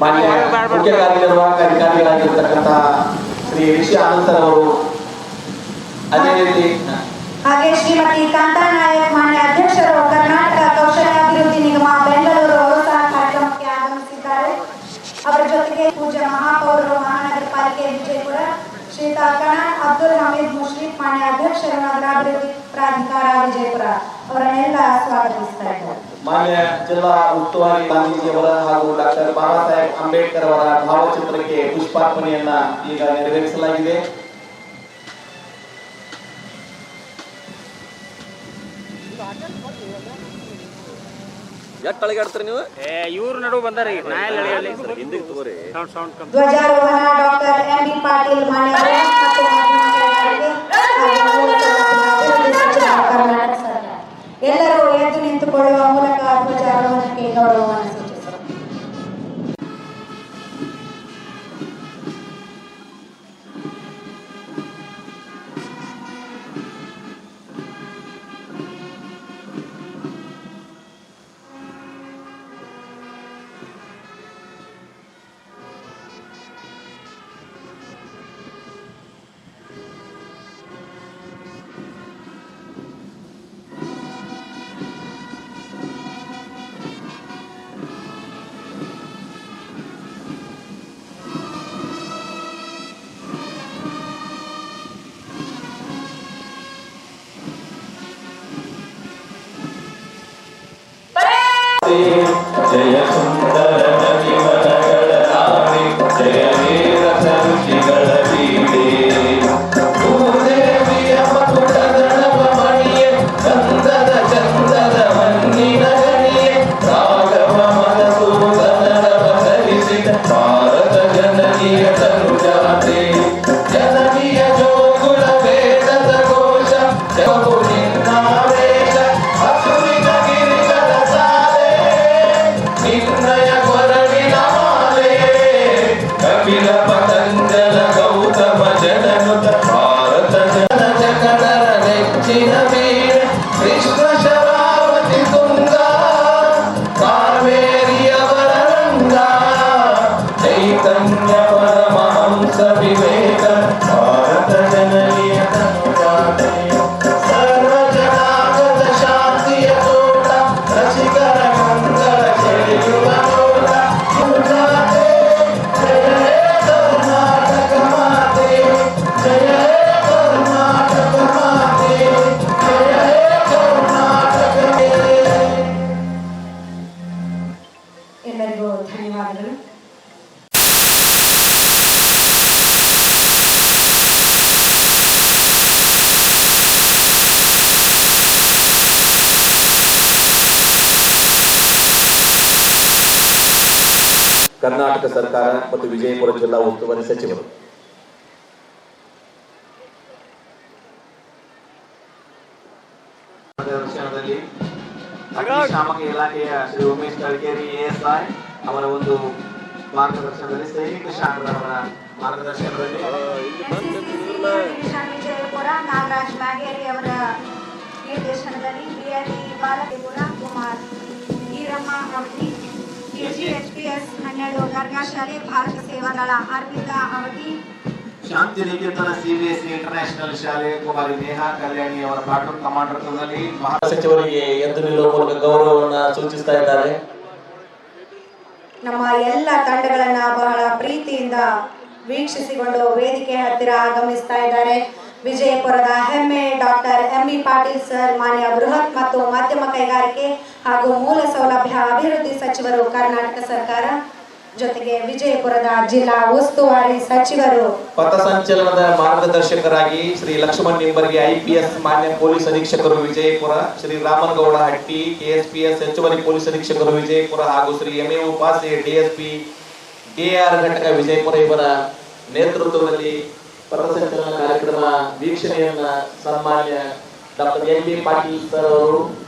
ಮಾನ್ಯ ಮುಖ್ಯ ಕಾರ್ಯನಿರ್ವಾಹಕ ಅಧಿಕಾರಿಗಳಾಗಿರ್ತಕ್ಕಂಥ ಶ್ರೀ ರಿಷಿ ಆನಂದ್ ಅವರು, ಅದೇ ರೀತಿ ಹಾಗೆ ಶ್ರೀಮತಿ ಕಾಂತಾ ನಾಯಕ್ ಮಾನ್ಯ ಅಧ್ಯಕ್ಷರು ಕರ್ನಾಟಕ ಕೌಶಲ್ಯಾಭಿವೃದ್ಧಿ ನಿಗಮ ಬೆಂಗಳೂರು ಅವರು ಸಹ ಕಾರ್ಯಕ್ರಮಕ್ಕೆ ಆಗಮಿಸಿದ್ದಾರೆ. ಅವರ ಜೊತೆಗೆ ಪೂಜ್ಯ ಮಹಾಪೌರರು ಮಹಾನಗರ ಪಾಲಿಕೆ ವಿಜಯಪುರ ಶ್ರೀತಾ ಕನಾನ್ ಅಬ್ದುಲ್ ಹಮೀದ್ ಮುಷ್ರಿಫ್ ಮಾನ್ಯ ಅಧ್ಯಕ್ಷರು ನಗರಾಭಿವೃದ್ಧಿ ಪ್ರಾಧಿಕಾರ ವಿಜಯಪುರ ಅವರನ್ನೆಲ್ಲ ಸ್ವಾಗತಿಸ್ತಾ ಇದ್ದಾರೆ. ಮಾನ್ಯ ಜಿಲ್ಲಾ ಉಸ್ತುವಾರಿ ಗಾಂಧೀಜಿಯವರ ಹಾಗೂ ಡಾಕ್ಟರ್ ಬಾಬಾ ಸಾಹೇಬ್ ಅಂಬೇಡ್ಕರ್ ಅವರ ಭಾವಚಿತ್ರಕ್ಕೆ ಪುಷ್ಪಾರ್ಪಣೆಯನ್ನ ಈಗ ನೆರವೇರಿಸಲಾಗಿದೆ. ಯಾಕೆ ನೀವು ಇವ್ರ ನಡುವೆ ಬಂದಾರ ಹಿಂದಿಗೆ ತಗೋರಿ. ಧ್ವಜಾರೋಹಣ ಡಾಕ್ಟರ್ ಎಂ.ಬಿ. ಪಾಟೀಲ್ ಮಾನ್ಯ ಎಲ್ಲರೂ ಎದ್ದು ನಿಂತುಕೊಳ್ಳುವ ಮೂಲಕ ಧ್ವಜಾರೋಹಣಕ್ಕೆ ಗೌರವವನ್ನು ಸೂಚಿಸಿದರು. ಜಯ ಸುಂದರ ಜೀವನಗಳ ನಾಡಿ, ಜಯ ವೀರ ಋಷಿಗಳ ಬೀಡೆ, ಭೂದೇವಿಯ ಮಕುಟದ ನವಮಣಿಯೇ, ಚಂದದ ಚಂದದ ಮಣ್ಣಿನ ಗಣಿಯೇ, ರಾಘವ ಮನಸೂದನರವ ಧರಿಸಿದ ಭಾರತ ಜನನಿಯ ತನುಜಾತೆ, ಜನನಿಯ ಜೋಗುಳ ವೇದದ ಘೋಷ, ಜಗವು ನಿನ್ನಾವೇಶ, ಹಸುರಿನ ಗಿರಿಗಳ ಸಾಲೆ, ನಿರ್ಣಯ ಕೊರಳಿನ ಮಾಲೆ, ಕಪಿಲ ಪತಂಜಲ ಗೌತಮ ಜನನುತ ಭಾರತ ಜನ ಜಗಡರ ನೆಚ್ಚಿನ ವೀರ, ಕೃಷ್ಣ ಶರಾವತಿ ತುಂಗ, ಕಾವೇರಿಯವರ ರಂಗ, ಚೈತನ್ಯ ಪರಮಹಂಸ ವಿವೇಕ, ಭಾರತ ಜನನಿಯ ತನುಜಾತೆ, ಸರ್ವ ಜನಾಂಗದ ಶಾಂತಿಯ ತೋಟ, ರಸಿಕರ ಮಂಗಳ ಚೆಳೆಯುವ ನೋಟ, ಸುಜಾತೆ, ಜಯ ಹೇ ಕರ್ನಾಟಕ ಮಾತೆ, ಜಯ ಹೇ ಕರ್ನಾಟಕ ಮಾತೆ, ಜಯ ಹೇ ಕರ್ನಾಟಕ. ಎಲ್ಲರಿಗೂ ಧನ್ಯವಾದಗಳು. ಕರ್ನಾಟಕ ಸರ್ಕಾರ ಮತ್ತು ವಿಜಯಪುರ ಜಿಲ್ಲಾ ಉಸ್ತುವಾರಿ ಸಚಿವರು. ಮಾರ್ಗದರ್ಶನದಲ್ಲಿ ಅಗ್ನಿಶಾಮಕ ಇಲಾಖೆಯ ಶ್ರೀ ಉಮೇಶ್ ಕಳಕೇರಿ ASI ಅವರ ಒಂದು ಮಾರ್ಗದರ್ಶನದಲ್ಲಿ, ಸೈನಿಕ ಶಾಖರವರ ಮಾರ್ಗದರ್ಶನದಲ್ಲಿ ವಿಜಯಪುರ ನಾಗರಾಜ್ ಮ್ಯಾಗೇರಿ ಅವರ ನಿರ್ದೇಶನದಲ್ಲಿ BLE ಬಾಲಕಿಪುರ ಕುಮಾರ್ ಈರಮ್ಮ ಅವಧಿ, KGHPS 12 ದರ್ಗಾ ಶಾಲೆ ಭಾರತ ಸೇವಾದಳ ಅರ್ಪಿತಾ ಅವಧಿ, ಶಾಂತಿ ನಿಕೇತನ CBSE ಇಂಟರ್ನ್ಯಾಷನಲ್ ಶಾಲೆ ಕುಮಾರಿ ನೇಹಾ ಕಲ್ಯಾಣಿ ಅವರ ಪ್ಲಾಟೂನ್ ಕಮಾಂಡರ್ಗಳಲ್ಲಿ ಸಚಿವರಿಗೆ ಎದ್ದು ನಿಲ್ಲುವ ಮೂಲಕ ಗೌರವವನ್ನು ಸೂಚಿಸ್ತಾ ಇದ್ದಾರೆ. ನಮ್ಮ ಎಲ್ಲ ತಂಡಗಳನ್ನ ಬಹಳ ಪ್ರೀತಿಯಿಂದ ವೀಕ್ಷಿಸಿಕೊಂಡು ವೇದಿಕೆ ಹತ್ತಿರ ಆಗಮಿಸ್ತಾ ಇದ್ದಾರೆ. ವಿಜಯಪುರದ ಹೆಮ್ಮೆ ಡಾಕ್ಟರ್ ಎಂ.ಬಿ. ಪಾಟೀಲ್ ಸರ್ ಮಾನ್ಯ ಬೃಹತ್ ಮತ್ತು ಮಧ್ಯಮ ಕೈಗಾರಿಕೆ ಹಾಗೂ ಮೂಲ ಸೌಲಭ್ಯ ಅಭಿವೃದ್ಧಿ ಸಚಿವರು ಕರ್ನಾಟಕ ಸರ್ಕಾರ, ಜೊತೆಗೆ ವಿಜಯಪುರದ ಜಿಲ್ಲಾ ಉಸ್ತುವಾರಿ ಸಚಿವರು, ಪಥಸಂಚಲನದ ಮಾರ್ಗದರ್ಶಕರಾಗಿ ಶ್ರೀ ಲಕ್ಷ್ಮಣ್ ನಿಂಬರ್ಗಿ IPS ಮಾನ್ಯ ಪೊಲೀಸ್ ಅಧೀಕ್ಷಕರು ವಿಜಯಪುರ, ಶ್ರೀ ರಾಮನಗೌಡ ಹಟ್ಟಿ KSPS ಹೆಚ್ಚುವರಿ ಪೊಲೀಸ್ ಅಧೀಕ್ಷಕರು ವಿಜಯಪುರ ಹಾಗೂ Shri MA Upase DSP KR ಘಟಕ ವಿಜಯಪುರ ಇವರ ನೇತೃತ್ವದಲ್ಲಿ ಪಥಸಂಚಲನ ಕಾರ್ಯಕ್ರಮ ವೀಕ್ಷಣೆಯನ್ನ ಸನ್ಮಾನ್ಯ ಡಾಕ್ಟರ್ ಎಂ.ಬಿ. ಪಾಟೀಲ್ ಸರ್ ಅವರು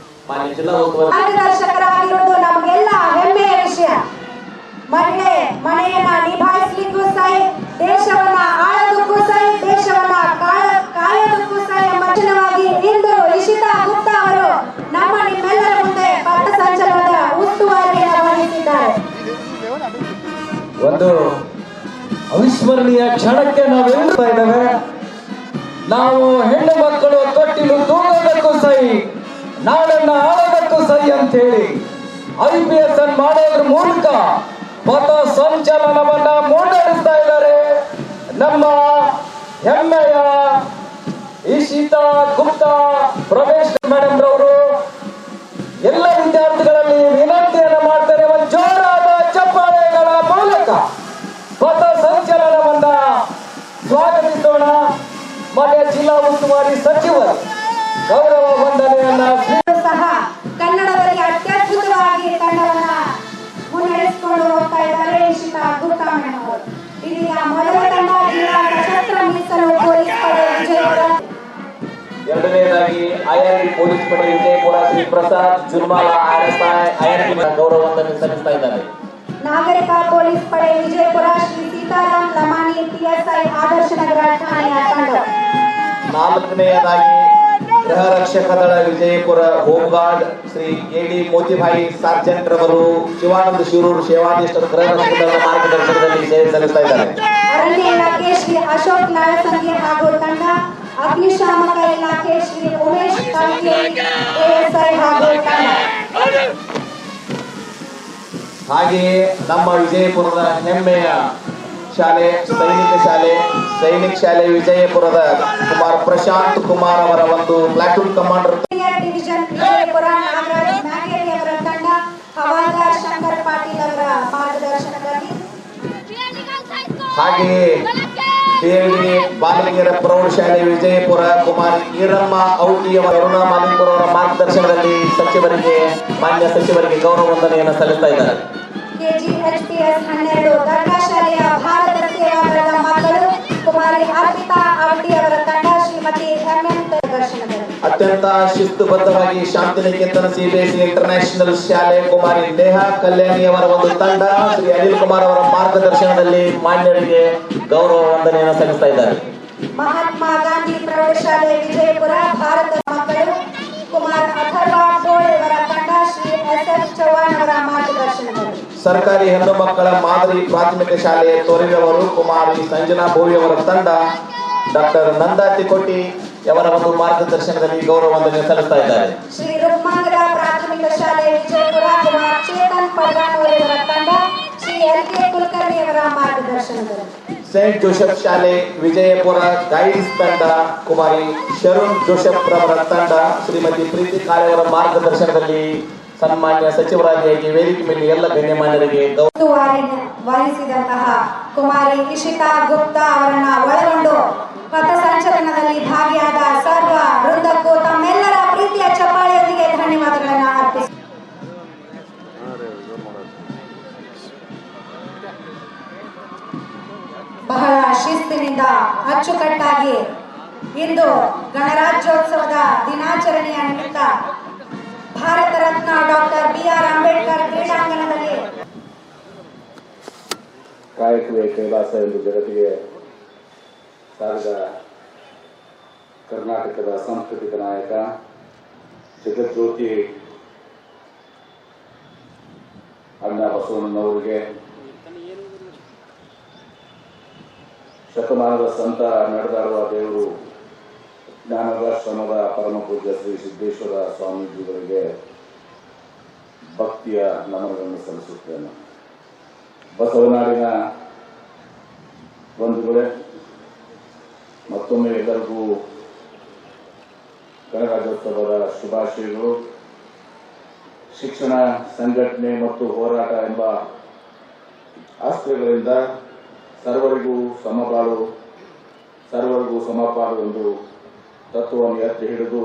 ಮಾನ್ಯ ಜಿಲ್ಲಾ ಉಸ್ತುವಾರಿ ಮಾರ್ಗದರ್ಶಕರಾಗಿರುವುದು ನಮಗೆಲ್ಲ ಹೆಮ್ಮೆಯ ವಿಷಯ. ಮಹಿಳೆ ಮನೆಯನ್ನ ನಿಭಾಯಿಸಲಿಕ್ಕೂ ಸೈ, ದೇಶವನ್ನ ಆಳೋದಕ್ಕೂ ಸೈ, ದೇಶವನ್ನ ಕಾಯೋದಕ್ಕೂ ಸೈ ಎಂಬ ವಚನವಾಗಿ ಇಂದು ಇಶಿತಾ ಗುಪ್ತಾ ಅವರು ನಮ್ಮ ನಿಮ್ಮೆಲ್ಲರ ಮುಂದೆ ಪಥಸಂಚಲನದ ಉಸ್ತುವಾರಿ ಒಂದು ಅವಿಸ್ಮರಣೀಯ ಕ್ಷಣಕ್ಕೆ ನಾವು ಎಳ್ತಾ ಇದ್ದೇವೆ. ನಾವು ಹೆಣ್ಣು ಮಕ್ಕಳು ತೊಟ್ಟಿಲು ತೂಗೋದಕ್ಕೂ ಸೈ, ನಾಡನ್ನ ಆಳೋದಕ್ಕೂ ಸೈ ಅಂತ ಹೇಳಿ IPS ಅನ್ನು ಮಾಡೋದ್ರ ಮೂಲಕ ಪಥ ಸಂಚಲನವನ್ನ ಮುನ್ನಡೆಸ್ತಾ ಇದ್ದಾರೆ ನಮ್ಮ ಹೆಮ್ಮೆಯ ಇಶಿತಾ ಗುಪ್ತಾ ಪ್ರವೇಶ್ ಮೇಡಮ್ ರವರು. ಎಲ್ಲ ವಿದ್ಯಾರ್ಥಿಗಳಲ್ಲಿ ವಿನಂತಿಯನ್ನು ಮಾಡ್ತಾರೆ, ಒಂದು ಜೋರಾದ ಚಪ್ಪಾಳೆಗಳ ಮೂಲಕ ಪಥ ಸಂಚಲನವನ್ನ ಸ್ವಾಗತಿಸೋಣ. ಮಾನ್ಯ ಜಿಲ್ಲಾ ಉಸ್ತುವಾರಿ ಸಚಿವರು ಗೌರವ ವಂದನೆಯನ್ನ ಸಹ ಕನ್ನಡದಲ್ಲಿ ಅತ್ಯದ್ಭುತವಾಗಿ ತಂಡವನ್ನ ಮುನ್ನಡೆಸಿಕೊಂಡು ಹೋಗ್ತಾ ಇದ್ದಾರೆ ಇಶಿತಾ ಗುಪ್ತಾ ಮೇಡಮ್ ಅವರು. ಇದೀಗ ಮೊದಲ ತಂಡ ಜಿಲ್ಲಾ ಸಶಸ್ತ್ರ ಮೀಸಲು ಪೊಲೀಸ್ ಪಡೆ ವಿಜಯಪುರ. ಎರಡನೇದಾಗಿ IRB ಪೊಲೀಸ್ ಪಡೆ ವಿಜಯಪುರ ಶ್ರೀ ಪ್ರಸಾದ್ ಜುರ್ಮಾಲ IRB ಗೌರವ ವಂದನೆ ಸಲ್ಲಿಸ್ತಾ ಇದ್ದಾರೆ. ನಾಗರಿಕ ಪೊಲೀಸ್ ಪಡೆ ವಿಜಯಪುರ ಶ್ರೀ ಸೀತಾರಾಮ್ ಲಮಾನಿ PSI ಆದರ್ಶ ನಗರ ಠಾಣೆಯ ತಂಡ. ನಾಲ್ಕನೆಯದಾಗಿ ಗೃಹ ರಕ್ಷಕ ದಳ Vijayapura home guard Shri AD Motibhai sergeant ರವರು ಶಿವಾನಂದ ಶಿರೂರು ಸೇವಾನಿಷ್ಠ ಗೃಹ ರಕ್ಷಕ ದಳದ ಮಾರ್ಗದರ್ಶನದಲ್ಲಿ ಸೇವೆ ಸಲ್ಲಿಸ್ತಾ ಇದ್ದಾರೆ. ಅರಣ್ಯ ಇಲಾಖೆ ಶ್ರೀ ಅಶೋಕ್ ನಾಳಸಂಗಿ ಹಾಗೂ ತಂಡ, ಅಗ್ನಿಶಾಮಕ ಇಲಾಖೆ ಶ್ರೀ ಉಮೇಶ್ ತಾಳ್ಕೆ ASI ಹಾಗೂ ತಂಡ. ಹಾಗೆಯೇ ನಮ್ಮ ವಿಜಯಪುರದ ಹೆಮ್ಮೆಯ ಶಾಲೆ ಸೈನಿಕ ಶಾಲೆ ವಿಜಯಪುರದ ಕುಮಾರ್ ಪ್ರಶಾಂತ್ ಕುಮಾರ್ ಅವರ ಒಂದು platoon commander. Division Vijayapura Nagaraj Nageri ಅವರ ತಂಡ, ಹವಾಲ್ದಾರ್ ಶಂಕರ್ ಪಾಟೀಲ್ ಅವರ ಮಾರ್ಗದರ್ಶನದಲ್ಲಿ. ಹಾಗೆಯೇ BLD ಬಾಲಕಿಯರ ಪ್ರೌಢಶಾಲೆ ವಿಜಯಪುರ ಕುಮಾರಿ ಈರಮ್ಮ ಔಟಿ ಅವರ ಅರುಣಾ ಮಾಲಿಂಪುರ ಅವರ ಮಾರ್ಗದರ್ಶನದಲ್ಲಿ ಮಾನ್ಯ ಸಚಿವರಿಗೆ ಗೌರವ ವಂದನೆಯನ್ನು ಸಲ್ಲಿಸ್ತಾ ಇದ್ದಾರೆ. KGHPS 12 ದರ್ಗಾ ಶಾಲೆಯ ಭಾರತ ಸೇವಾ ದಳದ ಮಕ್ಕಳು ಕುಮಾರಿ ಅರ್ಪಿತಾ ಅವಟಿ ಅವರ ತಂಡ, ಶ್ರೀಮತಿ MM ದರ್ಶನದಲ್ಲಿ. ಅತ್ಯಂತ ಶಿಸ್ತುಬದ್ಧವಾಗಿ ಶಾಂತಿನಿಕೇತನ CBSE ಇಂಟರ್ನ್ಯಾಷನಲ್ ಶಾಲೆ ಕುಮಾರಿ ನೇಹಾ ಕಲ್ಯಾಣಿ ಅವರ ಒಂದು ತಂಡ, ಶ್ರೀ ಅನಿಲ್ ಕುಮಾರ್ ಅವರ ಮಾರ್ಗದರ್ಶನದಲ್ಲಿ ಮಾನ್ಯರಿಗೆ ಗೌರವ ವಂದನೆಯನ್ನು ಸಲ್ಲಿಸ್ತಾ ಇದ್ದಾರೆ. ಮಹಾತ್ಮ ಗಾಂಧಿ ಪ್ರೌಢಶಾಲೆ ವಿಜಯಪುರ ಭಾರತ ಮಕ್ಕಳು ಕುಮಾರ್ ಅಥರ್ವ ಬೋಳ್ ಅವರ ತಂಡ, ಶ್ರೀ SF ಚೌಹಾಣ್ ಅವರ ಮಾರ್ಗದರ್ಶನದಲ್ಲಿ. ಸರ್ಕಾರಿ ಹೆಣ್ಣು ಮಕ್ಕಳ ಮಾದರಿ ಪ್ರಾಥಮಿಕ ಶಾಲೆಯ ತೋರಿನವರು ಕುಮಾರಿ ಸಂಜನಾ ಭೋವಿ ಅವರ ತಂಡ, ಡಾಕ್ಟರ್ ನಂದಾ ತಿಕೋಟಿ ಅವರ ಒಂದು ಮಾರ್ಗದರ್ಶನದಲ್ಲಿ ಗೌರವ ವಂದನೆ ಸಲ್ಲಿಸ್ತಾ ಇದ್ದಾರೆ. ಶ್ರೀ ರುಕ್ಮಾಂಗದ ಪ್ರಾಥಮಿಕ ಶಾಲೆ ವಿಜಯಪುರ ಕುಮಾರ್ ಚೇತನ್ ಪಡ್ಗಾನೂರ್ ಅವರ ತಂಡ, ಶ್ರೀ LK ಕುಲಕರ್ಣಿ ಅವರ ಮಾರ್ಗದರ್ಶನದಲ್ಲಿ. ಸೇಂಟ್ ಜೋಸೆಫ್ ಶಾಲೆ ವಿಜಯಪುರ ಗೈಡ್ಸ್ ತಂಡ, ಕುಮಾರಿ ಶರುಣ್ ಜೋಸೆಫ್ ರವರ ತಂಡ, ಶ್ರೀಮತಿ ಪ್ರೀತಿ ಕಾಳೆ ಅವರ ಮಾರ್ಗದರ್ಶನದಲ್ಲಿ ಸನ್ಮಾನ್ಯ ಸಚಿವರಾಗಿ ವೇದಿಕೆ ಮೇಲೆ ಎಲ್ಲ ಗಣ್ಯಮಾನ್ಯರಿಗೆ ವಹಿಸಿದಂತಹ ಕುಮಾರಿ ಇಶಿತಾ ಗುಪ್ತಾ ಅವರನ್ನ ಒಳಗೊಂಡು ಪಥಸಂಚಲನದಲ್ಲಿ ಭಾಗಿಯಾದ ಸರ್ವ ವೃಂದಕ್ಕೂ ತಮ್ಮೆಲ್ಲರ ಪ್ರೀತಿಯ ಚಪ್ಪಾಳೆಯೊಂದಿಗೆ ಧನ್ಯವಾದಗಳನ್ನು ಅರ್ಪಿಸಿ ಬಹಳ ಶಿಸ್ತಿನಿಂದ ಅಚ್ಚುಕಟ್ಟಾಗಿ ಇಂದು ಗಣರಾಜ್ಯೋತ್ಸವದ ದಿನಾಚರಣೆಯ ನಿಮಿತ್ತ ಭಾರತ ರತ್ನ ಡಾಕ್ಟರ್ BR ಅಂಬೇಡ್ಕರ್ ಕ್ರೀಡಾಂಗಣದಲ್ಲಿ ಕಾಯಕವೇ ಕೈಲಾಸ ಎಂದು ಜಗತ್ತಿಗೆ ಸಾರಿದ ಕರ್ನಾಟಕದ ಸಾಂಸ್ಕೃತಿಕ ನಾಯಕ ಜಗಜ್ಯೋತಿ ಅಣ್ಣ ಬಸವಣ್ಣನವರಿಗೆ ಶತಮಾನದ ಸಂತ ನಡೆದಾಡುವ ದೇವರು ಜ್ಞಾನದಾಶ್ರಮದ ಪರಮ ಪೂಜ್ಯ ಶ್ರೀ ಸಿದ್ದೇಶ್ವರ ಸ್ವಾಮೀಜಿಗಳಿಗೆ ಭಕ್ತಿಯ ನಮನಗಳನ್ನು ಸಲ್ಲಿಸುತ್ತೇನೆ. ಬಸವನಾಡಿನ ಬಂಧುಗಳೇ, ಮತ್ತೊಮ್ಮೆ ಎಲ್ಲರಿಗೂ ಗಣರಾಜ್ಯೋತ್ಸವದ ಶುಭಾಶಯಗಳು. ಶಿಕ್ಷಣ, ಸಂಘಟನೆ ಮತ್ತು ಹೋರಾಟ ಎಂಬ ಆಸ್ತ್ರಗಳಿಂದ ಸರ್ವರಿಗೂ ಸಮಪಾಲು ಎಂದು ತತ್ವವನ್ನು ಎತ್ತಿ ಹಿಡಿದು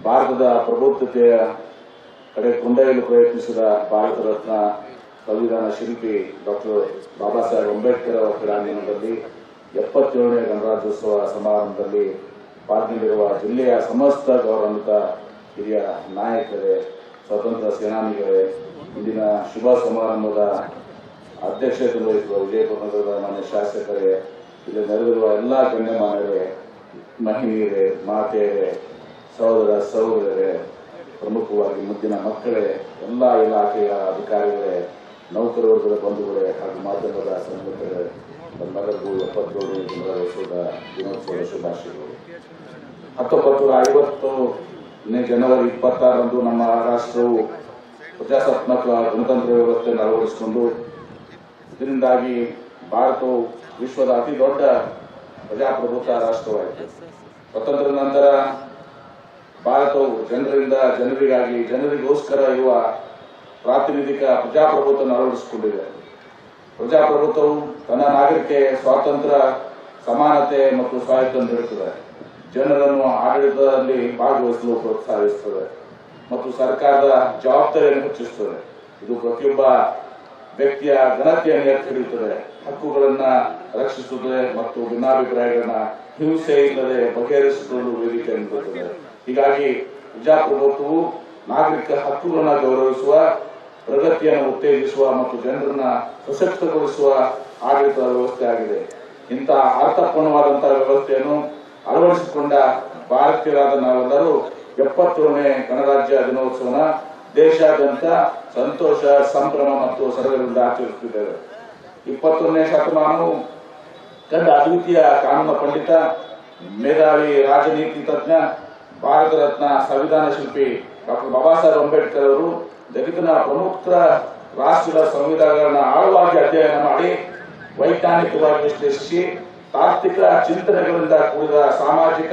ಭಾರತದ ಪ್ರಬುದ್ಧತೆಯ ಕಡೆ ಕೊಂಡೊಯ್ಯಲು ಪ್ರಯತ್ನಿಸಿದ ಭಾರತ ರತ್ನ ಸಂವಿಧಾನ ಶಿಲ್ಪಿ ಡಾಕ್ಟರ್ ಬಾಬಾ ಸಾಹೇಬ್ ಅಂಬೇಡ್ಕರ್ ಅವರ ಕ್ರೀಡಾಂಗಣದಲ್ಲಿ 77ನೇ ಗಣರಾಜ್ಯೋತ್ಸವ ಸಮಾರಂಭದಲ್ಲಿ ಪಾಲ್ಗೊಂಡಿರುವ ಜಿಲ್ಲೆಯ ಸಮಸ್ತ ಗೌರವಾನ್ವಿತ ಹಿರಿಯ ನಾಯಕರೇ, ಸ್ವಾತಂತ್ರ್ಯ ಸೇನಾನಿಗಳೇ, ಇಂದಿನ ಶುಭ ಸಮಾರಂಭದ ಅಧ್ಯಕ್ಷತೆ ವಹಿಸುವ ವಿಜಯಪುರ ನಗರದ ಮಾನ್ಯ ಶಾಸಕರೇ, ಇಲ್ಲಿ ನೆರೆದಿರುವ ಎಲ್ಲ ಗಣ್ಯಮಾನ್ಯರೇ, ಮಹಿಳೆಯರೇ, ಮಾತೆಯರೇ, ಸಹೋದರರೇ, ಪ್ರಮುಖವಾಗಿ ಮುದ್ದಿನ ಮಕ್ಕಳೇ, ಎಲ್ಲ ಇಲಾಖೆಯ ಅಧಿಕಾರಿಗಳೇ, ನೌಕರ ವರ್ಗದ ಬಂಧುಗಳೇ ಹಾಗೂ ಮಾಧ್ಯಮದ ಸ್ನೇಹಿತರೆ, ನಮ್ಮೆಲ್ಲರಿಗೂ 77ನೇ ವರ್ಷದ ದಿನೋತ್ಸವದ ಶುಭಾಶಯಗಳು. 1950 ಜನವರಿ 26ರಂದು ನಮ್ಮ ರಾಷ್ಟ್ರವು ಪ್ರಜಾಸತ್ತಾತ್ಮಕ ಗಣತಂತ್ರ ವ್ಯವಸ್ಥೆಯನ್ನು ಅಳವಡಿಸಿಕೊಂಡು, ಇದರಿಂದಾಗಿ ಭಾರತವು ವಿಶ್ವದ ಅತಿ ದೊಡ್ಡ ಪ್ರಜಾಪ್ರಭುತ್ವ ರಾಷ್ಟ್ರವಾಯಿತು. ಸ್ವಾತಂತ್ರ್ಯ ನಂತರ ಭಾರತವು ಜನರಿಂದ ಜನರಿಗಾಗಿ ಜನರಿಗೋಸ್ಕರ ಇರುವ ಪ್ರಾತಿನಿಧಿಕ ಪ್ರಜಾಪ್ರಭುತ್ವವನ್ನು ಅಳವಡಿಸಿಕೊಂಡಿದೆ. ಪ್ರಜಾಪ್ರಭುತ್ವವು ತನ್ನ ನಾಗರಿಕೆ ಸ್ವಾತಂತ್ರ್ಯ, ಸಮಾನತೆ ಮತ್ತು ಸ್ವಾಯತ್ತ ನೀಡುತ್ತದೆ. ಜನರನ್ನು ಆಡಳಿತದಲ್ಲಿ ಭಾಗವಹಿಸಲು ಪ್ರೋತ್ಸಾಹಿಸುತ್ತದೆ ಮತ್ತು ಸರ್ಕಾರದ ಜವಾಬ್ದಾರಿಯನ್ನು ಹೆಚ್ಚಿಸುತ್ತದೆ. ಇದು ಪ್ರತಿಯೊಬ್ಬ ವ್ಯಕ್ತಿಯ ಘನತೆಯನ್ನು ಎತ್ತಿ ಹಿಡಿಯುತ್ತದೆ, ಹಕ್ಕುಗಳನ್ನು ರಕ್ಷಿಸುತ್ತದೆ ಮತ್ತು ಭಿನ್ನಾಭಿಪ್ರಾಯಗಳನ್ನ ಹಿಂಸೆ ಇಲ್ಲದೆ ಬಗೆಹರಿಸಿಕೊಳ್ಳಲು ವೇದಿಕೆಯನ್ನು ನೀಡುತ್ತದೆ. ಹೀಗಾಗಿ ಪ್ರಜಾಪ್ರಭುತ್ವವು ನಾಗರಿಕ ಹಕ್ಕುಗಳನ್ನು ಗೌರವಿಸುವ, ಪ್ರಗತಿಯನ್ನು ಉತ್ತೇಜಿಸುವ ಮತ್ತು ಜನರನ್ನ ಸಶಕ್ತಗೊಳಿಸುವ ಆಡಳಿತದ ವ್ಯವಸ್ಥೆ ಆಗಿದೆ. ಇಂತಹ ಅರ್ಥಪೂರ್ಣವಾದಂತಹ ವ್ಯವಸ್ಥೆಯನ್ನು ಅಳವಡಿಸಿಕೊಂಡ ಭಾರತೀಯರಾದ ನಾವೆಲ್ಲರೂ 77ನೇ ಗಣರಾಜ್ಯ ದಿನೋತ್ಸವನ ದೇಶಾದ್ಯಂತ ಸಂತೋಷ, ಸಂಭ್ರಮ ಮತ್ತು ಸಡಗರದಿಂದ ಆಚರಿಸುತ್ತಿದ್ದೇವೆ. 21ನೇ ಶತಮಾನವು ಕಂಡ ಅದ್ವಿತೀಯ ಕಾನೂನು ಪಂಡಿತ, ಮೇಧಾವಿ ರಾಜನೀತಿ ತಜ್ಞ, ಭಾರತ ರತ್ನ ಸಂವಿಧಾನ ಶಿಲ್ಪಿ ಡಾಕ್ಟರ್ ಬಾಬಾ ಸಾಹೇಬ್ ಅಂಬೇಡ್ಕರ್ ಅವರು ಜಗತ್ತಿನ ಪ್ರಮುಖ ರಾಷ್ಟ್ರದ ಸಂವಿಧಾನಗಳನ್ನ ಆಳವಾಗಿ ಅಧ್ಯಯನ ಮಾಡಿ, ವೈಜ್ಞಾನಿಕವಾಗಿ ವಿಶ್ಲೇಷಿಸಿ, ತಾರ್ಕಿಕ ಚಿಂತನೆಗಳಿಂದ ಕೂಡಿದ ಸಾಮಾಜಿಕ,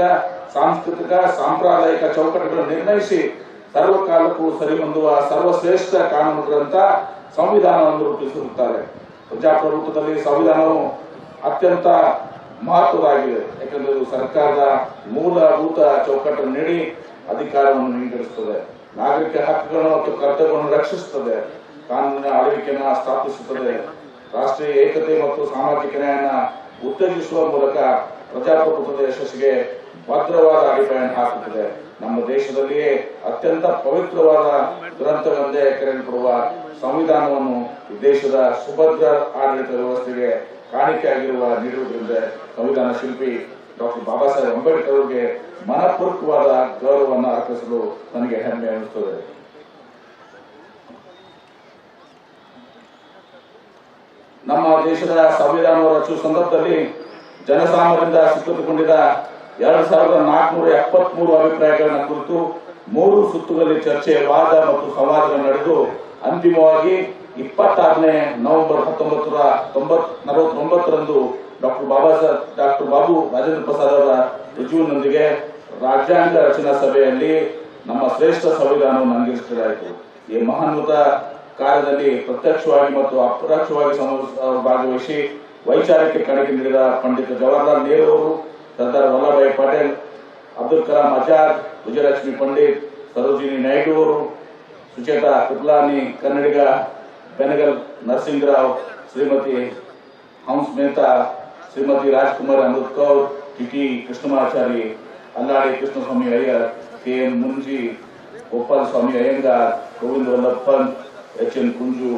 ಸಾಂಸ್ಕೃತಿಕ, ಸಾಂಪ್ರದಾಯಿಕ ಚೌಕಟ್ಟುಗಳನ್ನು ನಿರ್ಣಯಿಸಿ ಸರ್ವಕಾಲಕ್ಕೂ ಸರಿಹೊಂದುವ ಸರ್ವಶ್ರೇಷ್ಠ ಕಾನೂನು ಗ್ರಂಥ ಸಂವಿಧಾನವನ್ನು ರೂಪಿಸಿರುತ್ತಾರೆ. ಪ್ರಜಾಪ್ರಭುತ್ವದಲ್ಲಿ ಸಂವಿಧಾನವು ಅತ್ಯಂತ ಮಹತ್ವದಾಗಿದೆ. ಯಾಕಂದ್ರೆ ಇದು ಸರ್ಕಾರದ ಮೂಲಭೂತ ಚೌಕಟ್ಟನ್ನು ನೀಡಿ ಅಧಿಕಾರವನ್ನು ನೀಡಿರುತ್ತದೆ, ನಾಗರಿಕ ಹಕ್ಕುಗಳನ್ನು ಮತ್ತು ಕರ್ತವ್ಯಗಳನ್ನು ರಕ್ಷಿಸುತ್ತದೆ, ಕಾನೂನಿನ ಆಳ್ವಿಕೆಯನ್ನು ಸ್ಥಾಪಿಸುತ್ತದೆ, ರಾಷ್ಟ್ರೀಯ ಏಕತೆ ಮತ್ತು ಸಾಮಾಜಿಕ ನ್ಯಾಯನ ಉತ್ತೇಜಿಸುವ ಮೂಲಕ ಪ್ರಜಾಪ್ರಭುತ್ವದ ಯಶಸ್ಸಿಗೆ ಭದ್ರವಾದ ಅಡಿಪಾಯವನ್ನು ಹಾಕುತ್ತದೆ. ನಮ್ಮ ದೇಶದಲ್ಲಿಯೇ ಅತ್ಯಂತ ಪವಿತ್ರವಾದ ಗ್ರಂಥವೆಂದೇ ಕರೆಯಲ್ಪಡುವ ಸಂವಿಧಾನವನ್ನು ಈ ದೇಶದ ಸುಭದ್ರ ಆಡಳಿತ ವ್ಯವಸ್ಥೆಗೆ ಕಾಣಿಕೆಯಾಗಿರುವ ನೀಡುವುದರಿಂದ ಸಂವಿಧಾನ ಶಿಲ್ಪಿ ಡಾಕ್ಟರ್ ಬಾಬಾ ಸಾಹೇಬ್ ಅಂಬೇಡ್ಕರ್ ಅವರಿಗೆ ಮನಪೂರ್ವಕವಾದ ಗೌರವವನ್ನು ಅರ್ಪಿಸಲು ನನಗೆ ಹೆಮ್ಮೆ ಅನಿಸುತ್ತದೆ. ನಮ್ಮ ದೇಶದ ಸಂವಿಧಾನವನ್ನು ರಚಿಸುವ ಸಂದರ್ಭದಲ್ಲಿ ಜನಸಾಮಾನ್ಯರಿಂದ ಸಿದ್ಧಗೊಂಡಿದ್ದ 2473 ಅಭಿಪ್ರಾಯಗಳನ್ನ ಕುರಿತು 3 ಸುತ್ತುಗಳಲ್ಲಿ ಚರ್ಚೆ, ವಾದ ಮತ್ತು ಸಂವಾದಗಳು ನಡೆದು ಅಂತಿಮವಾಗಿ 26ನೇ ನವೆಂಬರ್ 1949ರಂದು ಡಾಕ್ಟರ್ ಬಾಬು ರಾಜೇಂದ್ರ ಪ್ರಸಾದ್ ಅವರ ರುಜುವಿನೊಂದಿಗೆ ರಾಜ್ಯಾಂಗ ರಚನಾ ಸಭೆಯಲ್ಲಿ ನಮ್ಮ ಶ್ರೇಷ್ಠ ಸಂವಿಧಾನವನ್ನು ಅಂಗೀಕರಿಸಲಾಯಿತು. ಈ ಮಹಾನ್ವಿತ ಕಾರ್ಯದಲ್ಲಿ ಪ್ರತ್ಯಕ್ಷವಾಗಿ ಮತ್ತು ಅಪರೋಕ್ಷವಾಗಿ ಭಾಗವಹಿಸಿ ವೈಚಾರಿಕ ಕಣಕ್ಕೆ ನೀಡಿದ ಪಂಡಿತ ಜವಾಹರ್ಲಾಲ್ ನೆಹರು ಅವರು, ಸರ್ದಾರ್ ವಲ್ಲಭಭಾಯಿ ಪಟೇಲ್, ಅಬ್ದುಲ್ ಕಲಾಂ ಆಜಾದ್, ವಿಜಯಲಕ್ಷ್ಮಿ ಪಂಡಿತ್, ಸರೋಜಿನಿ ನಾಯ್ಡು ಅವರು, ಸುಚೇತಾ ಕೃಪಲಾನಿ ಕನ್ನಡಿಗ, ಬೆನಗಲ್ ನರಸಿಂಗರಾವ್, ಶ್ರೀಮತಿ ಹಂಸ್ ಮೆಹ್ತಾ, ಶ್ರೀಮತಿ ರಾಜ್ಕುಮಾರ್ ಅಮೃತ್ ಕೌರ್, ಟಿ ಕೃಷ್ಣಮಾಚಾರಿ, ಅಲ್ಲಾಡಿ ಕೃಷ್ಣಸ್ವಾಮಿ ಅಯ್ಯರ್, ಕೆ.ಎನ್. ಮುನ್ಜಿ, ಗೋಪಾಲ ಸ್ವಾಮಿ ಅಯ್ಯಂಗಾರ್, ಗೋವಿಂದ ವಲ್ಲಭ್ ಪಂತ್, ಎಚ್.ಎನ್. ಕುಂಜು,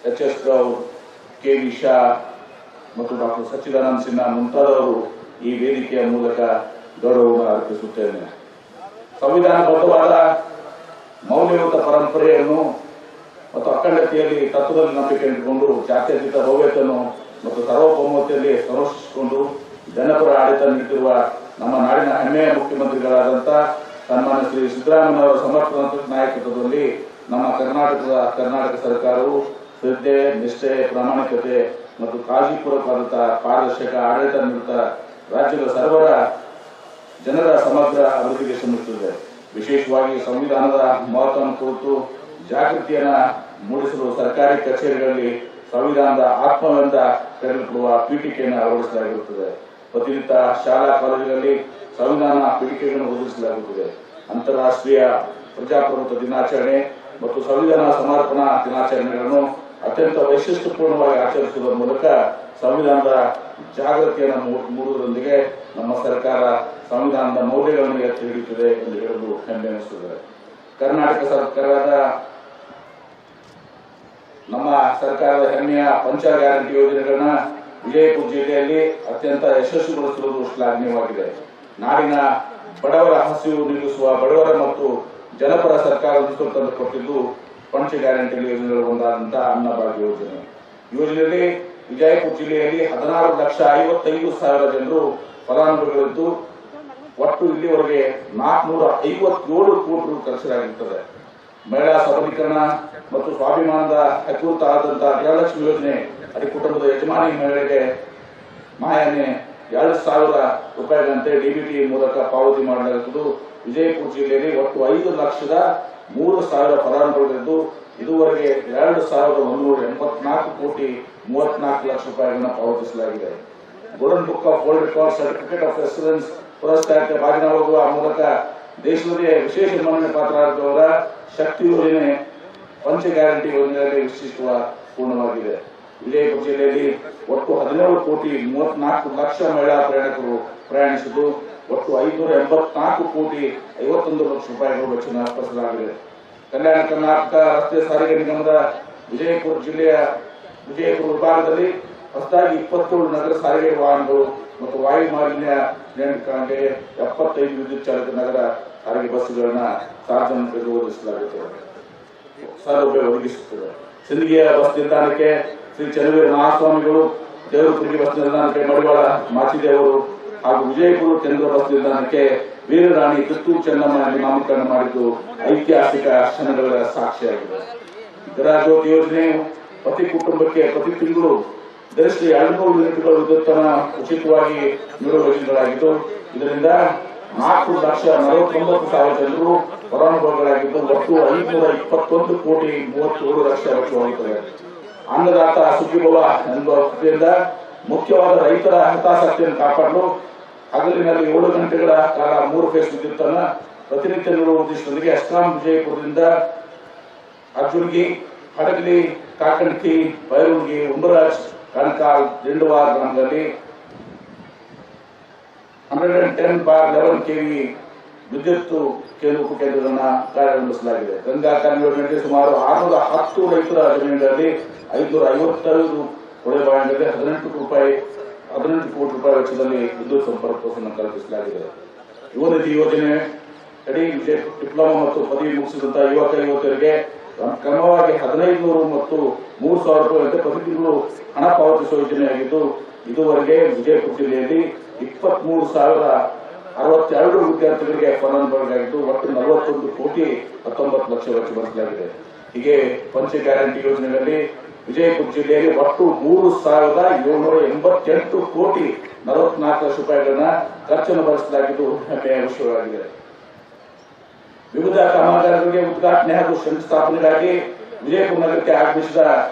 ಎಚ್.ಎಸ್. ಗೌರ್, ಕೆ.ವಿ. ಶಾ ಮತ್ತು ಡಾಕ್ಟರ್ ಸಚ್ಚಿದಾನಂದ ಸಿನ್ಹಾ ಮುಂತಾದವರು ಈ ವೇದಿಕೆಯ ಮೂಲಕ ಗೌರವವನ್ನು ಅರ್ಪಿಸುತ್ತೇನೆ. ಸಂವಿಧಾನಬದ್ಧವಾದ ಮೌಲ್ಯಯುತ ಪರಂಪರೆಯನ್ನು ಮತ್ತು ಅಖಂಡತೆಯಲ್ಲಿ ತತ್ವದಲ್ಲಿ ನಂಬಿಕೆ ಇಟ್ಟುಕೊಂಡು ಜಾತ್ಯತೀತ ಭವ್ಯತೆಯನ್ನು ಮತ್ತು ಸಾರ್ವಭೌಮತೆಯಲ್ಲಿ ಸಂರಕ್ಷಿಸಿಕೊಂಡು ಜನಪರ ಆಡಳಿತ ನೀಡುತ್ತಿರುವ ನಮ್ಮ ನಾಡಿನ ಹೆಮ್ಮೆಯ ಮುಖ್ಯಮಂತ್ರಿಗಳಾದಂಥ ಸನ್ಮಾನ್ಯ ಶ್ರೀ ಸಿದ್ದರಾಮಯ್ಯನವರ ಸಮರ್ಥ ನಾಯಕತ್ವದಲ್ಲಿ ನಮ್ಮ ಕರ್ನಾಟಕ ಸರ್ಕಾರವು ಶ್ರದ್ಧೆ, ನಿಷ್ಠೆ, ಪ್ರಾಮಾಣಿಕತೆ ಮತ್ತು ಕಾಳಜಿಪೂರ್ವಕವಾದಂತಹ ಪಾರದರ್ಶಕ ಆಡಳಿತ ನೀಡುತ್ತಾ ರಾಜ್ಯದ ಸರ್ವರ ಜನರ ಸಮಗ್ರ ಅಭಿವೃದ್ಧಿಗೆ ಶ್ರಮಿಸುತ್ತಿದೆ. ವಿಶೇಷವಾಗಿ ಸಂವಿಧಾನದ ಮಹತ್ವವನ್ನು ಕುರಿತು ಜಾಗೃತಿಯನ್ನ ಮೂಡಿಸಲು ಸರ್ಕಾರಿ ಕಚೇರಿಗಳಲ್ಲಿ ಸಂವಿಧಾನದ ಆತ್ಮವೆಂದ ಕರೆಯಲ್ಪಡುವ ಪೀಠಿಕೆಯನ್ನು ಅಳವಡಿಸಲಾಗಿರುತ್ತದೆ. ಪ್ರತಿನಿತ್ಯ ಶಾಲಾ ಕಾಲೇಜುಗಳಲ್ಲಿ ಸಂವಿಧಾನ ಪೀಠಿಕೆಗಳನ್ನು ಒದಗಿಸಲಾಗುತ್ತದೆ. ಅಂತಾರಾಷ್ಟ್ರೀಯ ಪ್ರಜಾಪ್ರಭುತ್ವ ದಿನಾಚರಣೆ ಮತ್ತು ಸಂವಿಧಾನ ಸಮರ್ಪಣಾ ದಿನಾಚರಣೆಗಳನ್ನು ಅತ್ಯಂತ ವೈಶಿಷ್ಟ್ಯಪೂರ್ಣವಾಗಿ ಆಚರಿಸುವುದರ ಮೂಲಕ ಸಂವಿಧಾನದ ಜಾಗೃತಿಯನ್ನು ಮೂಡುವುದರೊಂದಿಗೆ ನಮ್ಮ ಸರ್ಕಾರ ಸಂವಿಧಾನದ ಮೌಲ್ಯಗಳನ್ನು ಎತ್ತಿ ಹಿಡಿಯುತ್ತದೆ ಎಂದು ಹೇಳಲು ಹೆಮ್ಮೆ ಅನಿಸುತ್ತದೆ. ಕರ್ನಾಟಕ ಸರ್ಕಾರದ ನಮ್ಮ ಸರ್ಕಾರದ ಹೆಮ್ಮೆಯ ಪಂಚ ಗ್ಯಾರಂಟಿ ಯೋಜನೆಗಳನ್ನ ವಿಜಯಪುರ ಜಿಲ್ಲೆಯಲ್ಲಿ ಅತ್ಯಂತ ಯಶಸ್ವಿಗೊಳಿಸುವುದು ಶ್ಲಾಘನೀಯವಾಗಿದೆ. ನಾಡಿನ ಬಡವರ ಹಸಿವು ನೀಗಿಸುವ ಬಡವರ ಮತ್ತು ಜನಪರ ಸರ್ಕಾರ ತಂದುಕೊಟ್ಟಿದ್ದು ಪಂಚ ಗ್ಯಾರಂಟಿ ಯೋಜನೆಗಳು ಒಂದಾದಂತಹ ಅನ್ನಭಾಗ್ಯ ಯೋಜನೆಯಲ್ಲಿ ವಿಜಯಪುರ ಜಿಲ್ಲೆಯಲ್ಲಿ 16,55,000 ಜನರು ಫಲಾನುಭವಿಗಳಿದ್ದು ಒಟ್ಟು ಇಲ್ಲಿವರೆಗೆ 457 ಕೋಟಿ ರು ಖರ್ಚಾಗಿರುತ್ತದೆ. ಮಹಿಳಾ ಸಬಲೀಕರಣ ಮತ್ತು ಸ್ವಾಭಿಮಾನದ ಹೆಗ್ಗುರುತ ಆದಂತಹ ಗೃಹಲಕ್ಷ್ಮಿ ಯೋಜನೆ ಅಡಿ ಕುಟುಂಬದ ಯಜಮಾನಿ ಮಹಿಳೆಗೆ ಮಾಯನೆ 2,000 ರೂಪಾಯಿಗಳಂತೆ ಡಿಬಿಟಿ ಮೂಲಕ ಪಾವತಿ ಮಾಡಲಾಗುವುದು. ವಿಜಯಪುರ ಜಿಲ್ಲೆಯಲ್ಲಿ ಒಟ್ಟು 5,03,000 ಫಲಾನುಭವಿಗಳಿದ್ದು ಇದುವರೆಗೆ 2,184 ಕೋಟಿ 34 ಲಕ್ಷ ರೂಪಾಯಿಗಳನ್ನು ಪಾವತಿಸಲಾಗಿದೆ. Golden book of world record certificate of excellence ಪುರಸ್ಕಾರಕ್ಕೆ ಭಾಜನವಾಗುವ ಮೂಲಕ ದೇಶದಲ್ಲಿ ವಿಶೇಷ ಮನ್ನಣೆ ಪಾತ್ರರಾದವರ ಶಕ್ತಿ ಯೋಜನೆ ಪಂಚ ಗ್ಯಾರಂಟಿ ಯೋಜನೆಯಲ್ಲಿ ವಿಶಿಷ್ಟ ಪೂರ್ಣವಾಗಿದೆ. ವಿಜಯಪುರ ಜಿಲ್ಲೆಯಲ್ಲಿ ಒಟ್ಟು 17 ಕೋಟಿ 34 ಲಕ್ಷ ಮಹಿಳಾ ಪ್ರಯಾಣಿಕರು ಪ್ರಯಾಣಿಸಿದ್ದು ಒಟ್ಟು 584 ಕೋಟಿ 51 ಲಕ್ಷ ರೂಪಾಯಿಗಳು ವೆಚ್ಚ ಭರಿಸಲಾಗಿದೆ. ಕಲ್ಯಾಣ ಕರ್ನಾಟಕ ರಸ್ತೆ ಸಾರಿಗೆ ನಿಗಮದ ವಿಜಯಪುರ ವಿಭಾಗದಲ್ಲಿ ಹೊಸದಾಗಿ 27 ನಗರ ಸಾರಿಗೆ ವಾಹನಗಳು ಮತ್ತು ವಾಯು ಮಾಲಿನ್ಯ ನಿಯಂತ್ರಣಕ್ಕೆ 75 ವಿದ್ಯುತ್ ಚಾಲಿತ ನಗರ ಸಾರಿಗೆ ಬಸ್ಸುಗಳನ್ನ ಸಾರ್ವಜನಿಕರಿಗೆ ಸೌಲಭ್ಯ ಒದಗಿಸುತ್ತದೆ. ಸಿಂದಗಿಯ ಬಸ್ ನಿಲ್ದಾಣಕ್ಕೆ ಶ್ರೀ ಚನ್ನವೀರ ಮಹಾಸ್ವಾಮಿಗಳು, ದೇವರಪುರಿಗೆ ಬಸ್ ನಿಲ್ದಾಣಕ್ಕೆ ಮಡಿವಾಳ ಮಾಚಿದೇವರು ಹಾಗೂ ವಿಜಯಪುರ ಕೇಂದ್ರ ಬಸ್ ನಿಲ್ದಾಣಕ್ಕೆ ವೀರರಾಣಿ ಕಿತ್ತೂರು ಚೆನ್ನಮ್ಮ ನಾಮಕರಣ ಮಾಡಿದ್ದು ಐತಿಹಾಸಿಕ ಕ್ಷಣಗಳ ಸಾಕ್ಷಿಯಾಗಿದೆ. ಗೃಹಜ್ಯೋತಿ ಯೋಜನೆಯು ಪ್ರತಿ ಕುಟುಂಬಕ್ಕೆ ಪ್ರತಿ ತಿಂಗಳು ಗರಿಷ್ಠ 200 ಯೂನಿಟ್ಗಳು ವಿದ್ಯುತ್ತನ್ನು ಉಚಿತವಾಗಿ ನೀಡುವ ಯೋಜನೆಗಳಾಗಿದ್ದು ಇದರಿಂದ 4,49,000 ಜನರು ಫಲಾನುಭವಿಗಳಾಗಿದ್ದು ಒಟ್ಟು 521 ಕೋಟಿ 37 ಲಕ್ಷ ವೆಚ್ಚವಾಗುತ್ತದೆ. ಅನ್ನದಾತ ಸುಖೀಭವ ಎನ್ನುವ ಕೃತಿಯಿಂದ ಮುಖ್ಯವಾದ ರೈತರ ಹಿತಾಸಕ್ತಿಯನ್ನು ಕಾಪಾಡಲು ಹಗಲಿನಲ್ಲಿ 7 ಗಂಟೆಗಳ ಕಾಲ 3 ಫೇಸ್ ವಿದ್ಯುತ್ತನ್ನು ಪ್ರತಿನಿತ್ಯ ನೀಡುವ ಉದ್ದೇಶದೊಂದಿಗೆ ಅಸ್ಸಾಂ ವಿಜಯಪುರದಿಂದ ಅರ್ಜುನ್ಗಿ, ಹಡಗಲಿ, ಕಾಕಂಡ್ಕಿ, ಬೈರುನ್ಗಿ, ಉಂಬರಾಜ್, ಕಣಕಾಲ್, ದಿಂಡವಾರ ಗ್ರಾಮದಲ್ಲಿ 110/11 kV ವಿದ್ಯುತ್ ಕೇಂದ್ರಗಳನ್ನು ಕಾರ್ಯನಿರ್ವಹಿಸಲಾಗಿದೆ. ಗಂಗಾ ಕರ್ಮ ಯೋಜನೆಗೆ ಸುಮಾರು 610 ರೈತರ ಜಮೀನುಗಳಲ್ಲಿ 555 ಕೊಳೆಬಾವಿಗಳಲ್ಲಿ 18 ಕೋಟಿ ರೂಪಾಯಿ ವೆಚ್ಚದಲ್ಲಿ ವಿದ್ಯುತ್ ಸಂಪರ್ಕವನ್ನು ಕಲ್ಪಿಸಲಾಗಿದೆ. ಯುವ ನಿಧಿ ಯೋಜನೆ ಅಡಿ ಡಿಪ್ಲೊಮಾ ಮತ್ತು ಪದವಿ ಮುಗಿಸಿದಂತಹ ಯುವಕರಿಗೆ ಕ್ರಮವಾಗಿ 1,500 ಮತ್ತು 3,000 ರೂಪಾಯಿ ಪ್ರತಿ ತಿಂಗಳು ಹಣ ಪಾವತಿಸುವ ಯೋಜನೆಯಾಗಿದ್ದು ಇದುವರೆಗೆ ವಿಜಯಪುರ ಜಿಲ್ಲೆಯಲ್ಲಿ 23,062 ವಿದ್ಯಾರ್ಥಿಗಳಿಗೆ ಫಲಾನುಭವಿಗಳಾಗಿದ್ದು ಒಟ್ಟು 41 ಕೋಟಿ 19 ಲಕ್ಷ ವೆಚ್ಚ ಭರಿಸಲಾಗಿದೆ. ಹೀಗೆ ಪಂಚ ಗ್ಯಾರಂಟಿ ಯೋಜನೆಗಳಲ್ಲಿ ವಿಜಯಪುರ ಜಿಲ್ಲೆಯಲ್ಲಿ ಒಟ್ಟು 3,788 ಕೋಟಿ 44 ಲಕ್ಷ ರೂಪಾಯಿಗಳನ್ನ ಖರ್ಚನ್ನು ಭರಿಸಲಾಗಿದ್ದು ಹೆಮ್ಮೆಯ ವಿಷಯವಾಗಿದೆ. ವಿವಿಧ ಕಾಮಗಾರಿಗಳಿಗೆ ಉದ್ಘಾಟನೆ ಹಾಗೂ ಶಂಕುಸ್ಥಾಪನೆಗಾಗಿ ವಿಜಯಪುರ ನಗರಕ್ಕೆ ಆಗಮಿಸಿದ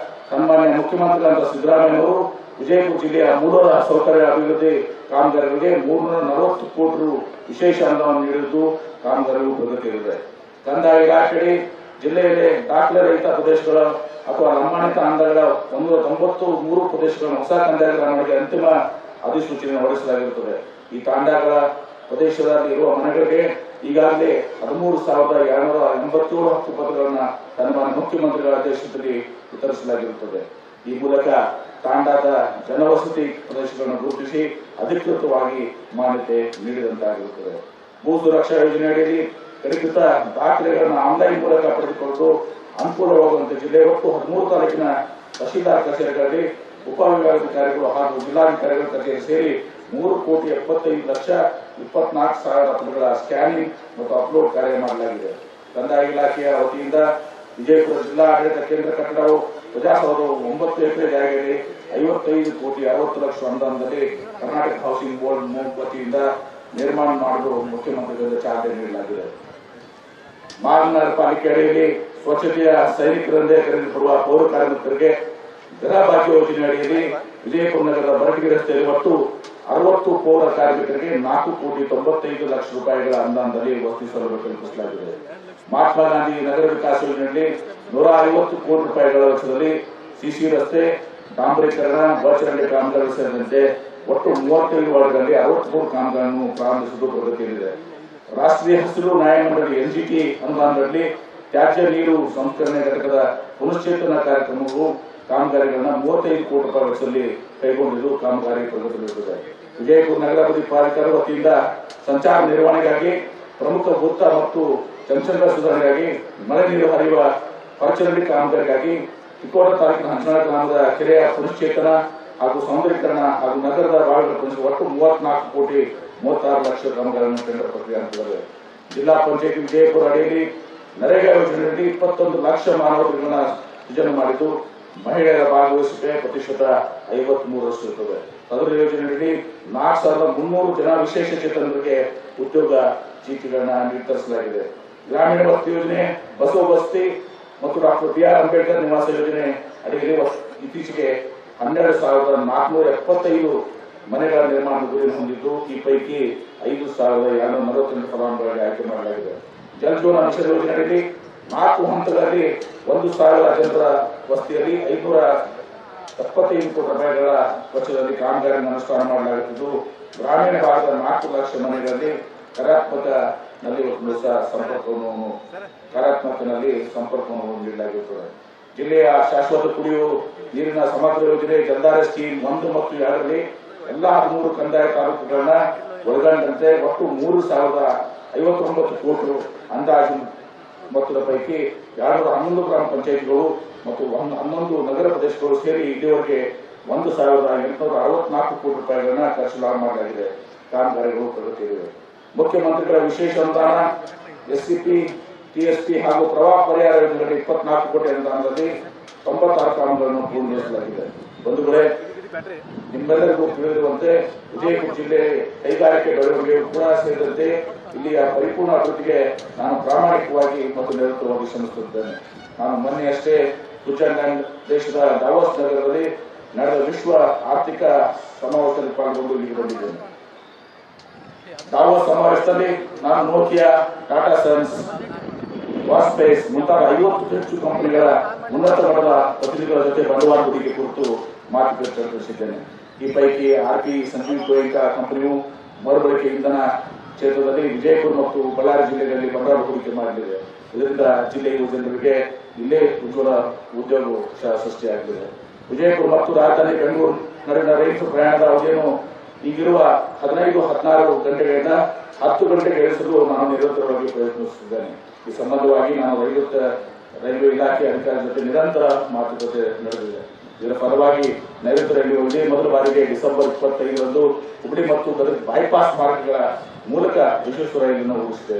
ಸನ್ಮಾನ್ಯ ಮುಖ್ಯಮಂತ್ರಿಗಳಾದ ಸಿದ್ದರಾಮಯ್ಯನವರು ವಿಜಯಪುರ ಜಿಲ್ಲೆಯ ಮೂಲ ಸೌಕರ್ಯ ಅಭಿವೃದ್ಧಿ ಕಾಮಗಾರಿಗಳಿಗೆ 340 ಕೋಟಿ ರು ವಿಶೇಷ ಅನುದಾನ ನೀಡಿದ್ದು ಕಾಮಗಾರಿಗಳು ಪ್ರಗತಿಯಲ್ಲಿದೆ. ಕಂದಾಯ ಇಲಾಖೆ ಜಿಲ್ಲೆಯಲ್ಲಿ ದಾಖಲೆ ರಹಿತ ಪ್ರದೇಶಗಳ ಅಥವಾ ಲಂಬಾಣಿತ ಅಂಗಗಳ 193 ಪ್ರದೇಶಗಳನ್ನು ಹೊಸ ಕಂದಾಯಗಳ ಅಂತಿಮ ಅಧಿಸೂಚನೆ ಹೊರಡಿಸಲಾಗಿರುತ್ತದೆ. ಈ ತಾಂಡಗಳ ಪ್ರದೇಶದಲ್ಲಿ ಇರುವ ಮನೆಗಳಿಗೆ ಈಗಾಗಲೇ 13,287 ಹಕ್ಕುಪತ್ರಗಳನ್ನು ಸನ್ಮಾನ್ಯ ಮುಖ್ಯಮಂತ್ರಿಗಳ ಅಧ್ಯಕ್ಷತೆಯಲ್ಲಿ ವಿತರಿಸಲಾಗಿರುತ್ತದೆ. ಈ ಮೂಲಕ ತಾಂಡಾದ ಜನವಸತಿ ಪ್ರದೇಶಗಳನ್ನು ಗುರುತಿಸಿ ಅಧಿಕೃತವಾಗಿ ಮಾನ್ಯತೆ ನೀಡಿದಂತಾಗಿರುತ್ತದೆ. ಭೂ ಸುರಕ್ಷಾ ಯೋಜನೆಯಡಿಯಲ್ಲಿ ಕಡಿತ ದಾಖಲೆಗಳನ್ನು ಆನ್ಲೈನ್ ಮೂಲಕ ಪಡೆದುಕೊಂಡು ಅನುಕೂಲವಾಗುವಂತೆ ಜಿಲ್ಲೆ ಒಟ್ಟು 13 ತಾಲೂಕಿನ ತಹಶೀಲ್ದಾರ್ ಕಚೇರಿಗಳಲ್ಲಿ ಉಪವಿಭಾಗಾಧಿಕಾರಿಗಳು ಹಾಗೂ ಜಿಲ್ಲಾಧಿಕಾರಿಗಳ ಕಚೇರಿ ಸೇರಿ 3,75,24,000 ಪತ್ರಗಳ ಸ್ಕ್ಯಾನಿಂಗ್ ಮತ್ತು ಅಪ್ಲೋಡ್ ಕಾರ್ಯ ಮಾಡಲಾಗಿದೆ. ಕಂದಾಯ ಇಲಾಖೆಯ ವತಿಯಿಂದ ವಿಜಯಪುರ ಜಿಲ್ಲಾ ಆಡಳಿತ ಕೇಂದ್ರ ಕಟ್ಟಡವು ಪ್ರಜಾಸೌಧವು 9 ಎಕರೆ ಜಾಗದಲ್ಲಿ 55 ಕೋಟಿ 60 ಲಕ್ಷ ಅನುದಾನದಲ್ಲಿ ಕರ್ನಾಟಕ ಹೌಸಿಂಗ್ ಬೋರ್ಡ್ ವತಿಯಿಂದ ನಿರ್ಮಾಣ ಮಾಡಲು ಮುಖ್ಯಮಂತ್ರಿಗಳಿಂದ ಚಾಲನೆ ನೀಡಲಾಗಿದೆ. ಮಹಾನಗರ ಪಾಲಿಕೆ ಅಡಿಯಲ್ಲಿ ಸ್ವಚ್ಛತೆಯ ಸೈನಿಕರೆಂದೇ ಕರೆಯಲ್ಪಡುವ ಪೌರ ಕಾರ್ಮಿಕರಿಗೆ ಗೃಹ ಭಾಗ್ಯ ಯೋಜನೆ ಅಡಿಯಲ್ಲಿ ವಿಜಯಪುರ ನಗರದ ಬರಟಗಿ ರಸ್ತೆಯಲ್ಲಿ ಒಟ್ಟು 60 ಪೌರ ಕಾರ್ಮಿಕರಿಗೆ 4 ಕೋಟಿ 95 ಲಕ್ಷ ರೂಪಾಯಿಗಳ ಅನುದಾನದಲ್ಲಿ ವಸತಿ ಸೌಲಭ್ಯ ಕಲ್ಪಿಸಲಾಗಿದೆ. ಮಹಾತ್ಮ ಗಾಂಧಿ ನಗರ ವಿಕಾಸ ಯೋಜನೆಯಲ್ಲಿ 150 ಕೋಟಿ ರೂಪಾಯಿಗಳ ವೆಚ್ಚದಲ್ಲಿ ಸಿಸಿ ರಸ್ತೆ, ಡಾಂಬರೀಕರಣ, ಬಚರಂಡಿ ಕಾಮಗಾರಿ ಸೇರಿದಂತೆ ಒಟ್ಟು 35 ವಾರ್ಡ್ಗಳಲ್ಲಿ 63 ಕಾಮಗಾರಿಗಳನ್ನು ಪ್ರಾರಂಭಿಸುವುದು ಪ್ರಗತಿಯಲ್ಲಿದೆ. ರಾಷ್ಟ್ರೀಯ ಹಸಿರು ನ್ಯಾಯಮಂಡಳಿ ಎನ್ಜಿಟಿ ಅನುದಾನದಲ್ಲಿ ತ್ಯಾಜ್ಯ ನೀರು ಸಂಸ್ಕರಣೆ ಘಟಕದ ಪುನಶ್ಚೇತನ ಕಾರ್ಯಕ್ರಮವು ಕಾಮಗಾರಿಗಳನ್ನ 35 ಕೋಟಿ ರೂಪಾಯಿ ವೆಚ್ಚದಲ್ಲಿ ಕೈಗೊಂಡಿದ್ದು ಕಾಮಗಾರಿ ಪ್ರಗತಿಯಲ್ಲಿರುತ್ತದೆ. ವಿಜಯಪುರ ನಗರ ಅಭಿವೃದ್ಧಿ ಪ್ರಾಧಿಕಾರ ವತಿಯಿಂದ ಸಂಚಾರ ನಿರ್ವಹಣೆಗಾಗಿ ಪ್ರಮುಖ ವೃತ್ತ ಮತ್ತು ಜಂಕ್ಷನ್ಗಳ ಸುಧಾರಣೆಗಾಗಿ ಮಳೆ ನೀರು ಹರಿಯುವ ಪರಚರಂಡಿ ಕಾಮಗಾರಿಗಾಗಿ ತಿಕೋಟ ತಾಲೂಕಿನ ಹಂಚನಾಳ ಗ್ರಾಮದ ಕೆರೆಯ ಪುನಶ್ಚೇತನ ಹಾಗೂ ಸೌಂದರ್ಯೀಕರಣ ಹಾಗೂ ನಗರದ ಬಾವಿಗಳ ಒಟ್ಟು 34 ಕೋಟಿ 36 ಲಕ್ಷ ಕಾಮಗಾರಿಗಳನ್ನು ಟೆಂಡರ್ ಪ್ರಕ್ರಿಯೆ ಹಂತದಲ್ಲಿದೆ. ಜಿಲ್ಲಾ ಪಂಚಾಯತ್ ವಿಜಯಪುರ ಅಡಿಯಲ್ಲಿ ನರೇಗಾ ಯೋಜನೆಯಲ್ಲಿ 21 ಲಕ್ಷ ಮಾನವರುಗಳನ್ನ ಸೃಜನೆ ಮಾಡಿದ್ದು ಮಹಿಳೆಯರ ಭಾಗವಹಿಸುವಿಕೆ ಪ್ರತಿಶತ 53% ಇರುತ್ತದೆ. ಸದರ ಯೋಜನೆಯಲ್ಲಿ 4300 ಜನ ವಿಶೇಷ ಚೇತನರಿಗೆ ಉದ್ಯೋಗ ಚೀಟಿಗಳನ್ನ ವಿತರಿಸಲಾಗಿದೆ. ಗ್ರಾಮೀಣ ವಸತಿ ಯೋಜನೆ, ಬಸವ ವಸತಿ ಮತ್ತು ಡಾಕ್ಟರ್ ಬಿ.ಆರ್. ಅಂಬೇಡ್ಕರ್ ನಿವಾಸ ಯೋಜನೆ ಅಡಿಯಲ್ಲಿ ಇತ್ತೀಚೆಗೆ 12,475 ಮನೆಗಳ ನಿರ್ಮಾಣ ಗುರಿ ಹೊಂದಿದ್ದು ಈ ಪೈಕಿ 5,248 ಫಲಾನುಭವಿಗಳಿಗೆ ಆಯ್ಕೆ ಮಾಡಲಾಗಿದೆ. ಜಲ್ ಜೀವನ ಮಿಷನ್ ಯೋಜನೆಯಲ್ಲಿ 4 ಹಂತಗಳಲ್ಲಿ 1,000 ಜನರ ವಸತಿಯಲ್ಲಿ 575 ಕೋಟಿ ರೂಪಾಯಿಗಳ ವೆಚ್ಚದಲ್ಲಿ ಕಾಮಗಾರಿಯನ್ನು ಅನುಷ್ಠಾನ ಮಾಡಲಾಗುತ್ತಿದ್ದು ಗ್ರಾಮೀಣ ಭಾಗದ 4 ಲಕ್ಷ ಮನೆಗಳಲ್ಲಿ ಸಂಪರ್ಕವನ್ನು ನೀಡಲಾಗಿರುತ್ತದೆ. ಜಿಲ್ಲೆಯ ಶಾಶ್ವತ ಕುಡಿಯುವ ನೀರಿನ ಸಮಗ್ರ ಯೋಜನೆ ಜಲಧಾರೆ ಸ್ಕೀಮ್ 1 ಮತ್ತು 2ರಲ್ಲಿ ಎಲ್ಲಾ 13 ಕಂದಾಯ ತಾಲೂಕುಗಳನ್ನ ಒಳಗೊಂಡಂತೆ ಒಟ್ಟು 3,059 ಕೋಟಿ ಅಂದಾಜು ಮೊತ್ತದ ಪೈಕಿ 211 ಗ್ರಾಮ ಪಂಚಾಯತ್ಗಳು ಮತ್ತು 11 ನಗರ ಪ್ರದೇಶಗಳು ಸೇರಿ ಇಲ್ಲಿವರೆಗೆ 1,864 ಕೋಟಿ ರೂಪಾಯಿಗಳನ್ನ ಖರ್ಚು ಮಾಡಲಾಗಿದೆ. ಕಾಮಗಾರಿಗಳು ಪ್ರಗತಿಯಿವೆ. ಮುಖ್ಯಮಂತ್ರಿಗಳ ವಿಶೇಷ ಅನುದಾನ, ಎಸ್ಸಿಪಿ, ಟಿಎಸ್ಪಿ ಹಾಗೂ ಪ್ರವಾಹ ಪರಿಹಾರ ಯೋಜನೆಗಳಲ್ಲಿ 24 ಕೋಟಿ ಅನುದಾನದಲ್ಲಿ 96 ಕಾಮಗಾರಿಗಳನ್ನು ಪೂರ್ಣಗೊಳಿಸಲಾಗಿದೆ. ಬಂಧುಗಳೇ, ನಿಮ್ಮೆಲ್ಲರಿಗೂ ತಿಳಿದಿರುವಂತೆ ವಿಜಯಪುರ ಜಿಲ್ಲೆ ಕೈಗಾರಿಕೆ ಬೆಳವಣಿಗೆ ಕೂಡ ಸೇರಿದಂತೆ ಇಲ್ಲಿಯ ಪರಿಪೂರ್ಣ ಅಭಿವೃದ್ಧಿಗೆ ನಾನು ಪ್ರಾಮಾಣಿಕವಾಗಿ ಮತ್ತು ನಿರಂತರವಾಗಿ ಶ್ರಮಿಸುತ್ತಿದ್ದೇನೆ. ನಾನು ಮೊನ್ನೆಯಷ್ಟೇ ಸ್ವಿಟ್ಜರ್ಲೆಂಡ್ ದೇಶದ ದಾವೋಸ್ ನಗರದಲ್ಲಿ ನಡೆದ ವಿಶ್ವ ಆರ್ಥಿಕ ಸಮಾವೇಶದಲ್ಲಿ ಪಾಲ್ಗೊಂಡು ಇಲ್ಲಿಗೆ ಬಂದಿದ್ದೇನೆ. ದಾವೋಸ್ ಸಮಾವೇಶದಲ್ಲಿ ನಾನು ನೋಕಿಯಾ, ಟಾಟಾ ಸನ್ಸ್, ವಾಸ್ಪೇಸ್ ಮುಂತಾದ 50 ಹೆಚ್ಚು ಕಂಪನಿಗಳ ಉನ್ನತ ಮಟ್ಟದ ಪ್ರತಿನಿಧಿಗಳ ಜೊತೆ ಬಂಡವಾಳ ಹೂಡಿಕೆ ಕುರಿತು ಮಾತುಕತೆ ನಡೆಸಿದ್ದೇನೆ. ಈ ಪೈಕಿ ಆರ್ಪಿ ಸಂಜೀವ್ ಗೋಯಂಕ ಕಂಪನಿಯು ಮರುಬಳಕೆ ಇಂಧನ ಕ್ಷೇತ್ರದಲ್ಲಿ ವಿಜಯಪುರ ಮತ್ತು ಬಳ್ಳಾರಿ ಜಿಲ್ಲೆಗಳಲ್ಲಿ ಬಂಡವಾಳ ಹೂಡಿಕೆ ಮಾಡಲಿದೆ. ಇದರಿಂದ ಜಿಲ್ಲೆಯ ಜನರಿಗೆ ಇಲ್ಲೇ ಉಜ್ವಲ ಉದ್ಯೋಗ ಸೃಷ್ಟಿಯಾಗಲಿದೆ. ವಿಜಯಪುರ ಮತ್ತು ರಾಜಧಾನಿ ಬೆಂಗಳೂರು ನಡುವಿನ ರೈಲು ಪ್ರಯಾಣದ ಅವಧಿಯನ್ನು ಈಗಿರುವ 15-16 ಗಂಟೆಗಳಿಂದ 10 ಗಂಟೆಗೆ ಇಳಿಸಲು ನಾನು ನಿರಂತರವಾಗಿ ಪ್ರಯತ್ನಿಸುತ್ತಿದ್ದೇನೆ. ಈ ಸಂಬಂಧವಾಗಿ ನಾನು ರೈಲ್ವೆ ಇಲಾಖೆ ಅಧಿಕಾರಿಗಳ ಜೊತೆ ನಿರಂತರ ಮಾತುಕತೆ ನಡೆದಿದೆ. ಇದರ ಫಲವಾಗಿ ನೈಋತ್ಯ ರೈಲ್ವೆ ಇದೇ ಮೊದಲ ಬಾರಿಗೆ ಡಿಸೆಂಬರ್ 25ರಂದು ಹುಬ್ಳಿ ಮತ್ತು ಗದಗ ಬೈಪಾಸ್ ಮಾರ್ಗಗಳ ಮೂಲಕ ವಿಶ್ವೇಶ್ವರ ರೈಲನ್ನು ಓಡಿಸಿದೆ.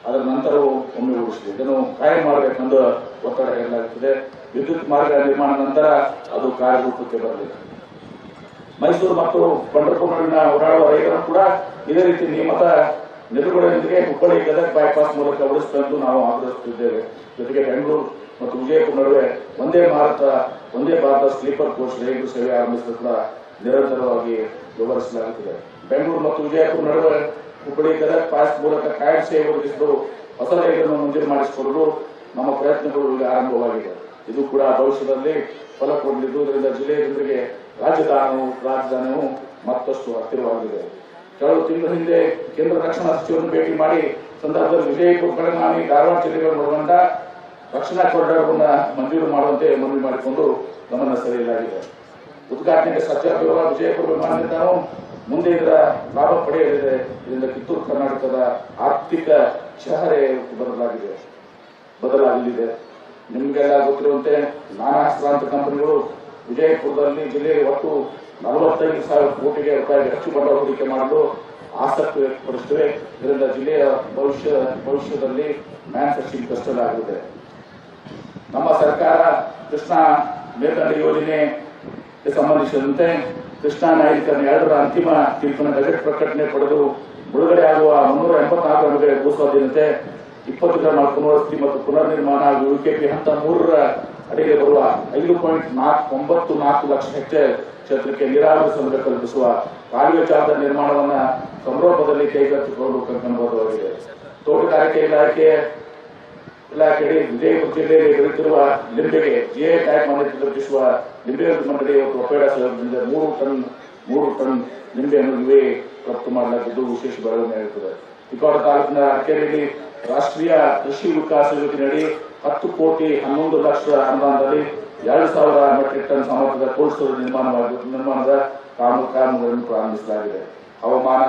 ಅದರ ನಂತರವೂ ಒಮ್ಮೆ ಓಡಿಸಿದೆ. ಇದನ್ನು ಕಾಯಂ ಮಾಡಬೇಕೆಂದು ಒತ್ತಡ ಹೇರಲಾಗುತ್ತದೆ. ವಿದ್ಯುತ್ ಮಾರ್ಗ ನಿರ್ಮಾಣ ನಂತರ ಅದು ಕಾರ್ಯರೂಪಕ್ಕೆ ಬರಲಿದೆ. ಮೈಸೂರು ಮತ್ತು ಪಂಢರಪುರ ನಡುವಿನ ಓಡಾಡುವ ರೈಲನ್ನು ಕೂಡ ಇದೇ ರೀತಿ ನಿಯಮಿತ ನಿಲುಗಡೆಯೊಂದಿಗೆ ಹುಬ್ಬಳ್ಳಿ ಗದಗ ಬೈಪಾಸ್ ಮೂಲಕ ಓಡಿಸಬೇಕೆಂದು ನಾವು ಆಗ್ರಹಿಸುತ್ತಿದ್ದೇವೆ. ಜೊತೆಗೆ ಬೆಂಗಳೂರು ಮತ್ತು ವಿಜಯಪುರ ನಡುವೆ ಒಂದೇ ಭಾರತ ಸ್ಲೀಪರ್ ಕೋಚ್ ರೈಲು ಸೇವೆ ಆರಂಭಿಸಲು ಕೂಡ ನಿರಂತರವಾಗಿ ವ್ಯವಹರಿಸಲಾಗುತ್ತಿದೆ. ಬೆಂಗಳೂರು ಮತ್ತು ವಿಜಯಪುರ ನಡುವೆ ಹುಬ್ಬಳ್ಳಿ ಗದಗ ಪಾಸ್ ಮೂಲಕ ಕಾಯಂ ಸೇವೆ ಒದಗಿಸಲು ಹೊಸ ರೈಲನ್ನು ಮಂಜೂರು ಮಾಡಿಸಿಕೊಳ್ಳಲು ನಮ್ಮ ಪ್ರಯತ್ನಗಳು ಈಗ ಆರಂಭವಾಗಿದೆ. ಇದು ಕೂಡ ಭವಿಷ್ಯದಲ್ಲಿ ಫಲ ಕೊಡಲಿದ್ದು ಇದರಿಂದ ಜಿಲ್ಲೆಯ ಜನರಿಗೆ ರಾಜಧಾನಿಯು ಮತ್ತಷ್ಟು ಹತ್ತಿರವಾಗಿದೆ. ಕೆಲವು ತಿಂಗಳ ಹಿಂದೆ ಕೇಂದ್ರ ರಕ್ಷಣಾ ಸಚಿವರನ್ನು ಭೇಟಿ ಮಾಡಿ ಸಂದರ್ಭದಲ್ಲಿ ವಿಜಯಪುರ, ಬೆಳಗಾವಿ, ಧಾರವಾಡ ಜಿಲ್ಲೆಗಳನ್ನು ಒಳಗೊಂಡ ರಕ್ಷಣಾ ಕಾರಿಡಾರ್ಗಳನ್ನು ಮಂಜೂರು ಮಾಡುವಂತೆ ಮನವಿ ಮಾಡಿಕೊಂಡು ಗಮನ ಸೆಳೆಯಲಾಗಿದೆ. ಉದ್ಘಾಟನೆಗೆ ಸಜ್ಜಾಗಿರುವ ವಿಜಯಪುರ ವಿಮಾನ ನಿಲ್ದಾಣವು ಮುಂದೆ ಇದರ ಲಾಭ ಪಡೆಯಲಿದೆ. ಇದರಿಂದ ಕಿತ್ತೂರು ಕರ್ನಾಟಕದ ಆರ್ಥಿಕ ಚಹರೆ ಬದಲಾಗಲಿದೆ. ನಿಮಗೆಲ್ಲ ಗೊತ್ತಿರುವಂತೆ ನಾನಾ ಹಸ್ತಾಂತ ಕಂಪನಿಗಳು ವಿಜಯಪುರದಲ್ಲಿ ಜಿಲ್ಲೆಗೆ ಒಟ್ಟು 45,000 ಕೋಟಿ ರೂಪಾಯಿಗೆ ಹೆಚ್ಚು ಬಂಡವಾಳ ಹೂಡಿಕೆ ಮಾಡಲು ಆಸಕ್ತಿ ವ್ಯಕ್ತಪಡಿಸುತ್ತವೆ. ಇದರಿಂದ ಜಿಲ್ಲೆಯ ಭವಿಷ್ಯದಲ್ಲಿ ಮ್ಯಾನುಫ್ಯಾಕ್ಚರಿಂಗ್ ಕ್ಲಸ್ಟರ್ ಆಗಲಿದೆ. ನಮ್ಮ ಸರ್ಕಾರ ಕೃಷ್ಣಾ ಮೇಲ್ದಂಡೆ ಯೋಜನೆಗೆ ಸಂಬಂಧಿಸಿದಂತೆ ಕೃಷ್ಣಾ ನ್ಯಾಯಾಧಿಕರಣ 2ರ ಅಂತಿಮ ತೀರ್ಪಿನ ಗೆಜೆಟ್ ಪ್ರಕಟಣೆ ಪಡೆದು ಬಿಡುಗಡೆ ಆಗುವ 384 ಮನೆಗಳ ಭೂಸ್ವಾಧೀನತೆ, 20 ಗ್ರಾಮ ಪುನರ್ವಸತಿ ಮತ್ತು ಪುನರ್ ನಿರ್ಮಾಣ ಹಾಗೂ ಯುಕೆಪಿ ಹಂತ 3ರ ಅಡಿಯಲ್ಲಿ ಬರುವ 5.94 ಲಕ್ಷ ಹೆಕ್ಟೇರ್ ಕ್ಷೇತ್ರಕ್ಕೆ ನೀರಾವರಿ ಸೌಲಭ್ಯ ಕಲ್ಪಿಸುವ ಕಾಲುವೆ ಜಾಲದ ನಿರ್ಮಾಣವನ್ನು ಸಂರೋಪದಲ್ಲಿ ಕೈಗೆತ್ತಿಕೊಂಡು ಕಂಡುಬರುವಾಗಿದೆ. ತೋಟಗಾರಿಕೆ ಇಲಾಖೆಯಡಿ ವಿಜಯಪುರ ಜಿಲ್ಲೆಯಲ್ಲಿ ಬೆಳೆಯುತ್ತಿರುವ ಲಿಂಬೆಗೆ ಜಿಐ ಟ್ಯಾಗ್ ಮಾನ್ಯತೆ ದೊರಕಿಸುವ ಲಿಂಬೆ ಮಂಡಳಿ ಮತ್ತು ಒಪೇಡಾ ಸಹಯೋಗದಿಂದ 3 ಟನ್ ಲಿಂಬೆಯನ್ನು ಇವೇ ರಫ್ತು ಮಾಡಲಾಗಿದ್ದು ವಿಶೇಷ ಬೆಳವಣಿಗೆ. ತಿಕೋಟ ತಾಲೂಕಿನ ಅರಕೆರೆಯಲ್ಲಿ ರಾಷ್ಟ್ರೀಯ ಕೃಷಿ ವಿಕಾಸ ಯೋಜನೆಯಡಿ 10 ಕೋಟಿ 11 ಲಕ್ಷ ಅನುದಾನದಲ್ಲಿ 2,000 ಮೆಟ್ರಿಕ್ ಟನ್ ಸಾಮರ್ಥ್ಯದ ಕೋಲ್ಡ್ ಸ್ಟೋರೇಜ್ ನಿರ್ಮಾಣದ ಕಾಮಗಾರಿಗಳನ್ನು ಪ್ರಾರಂಭಿಸಲಾಗಿದೆ. ಹವಾಮಾನ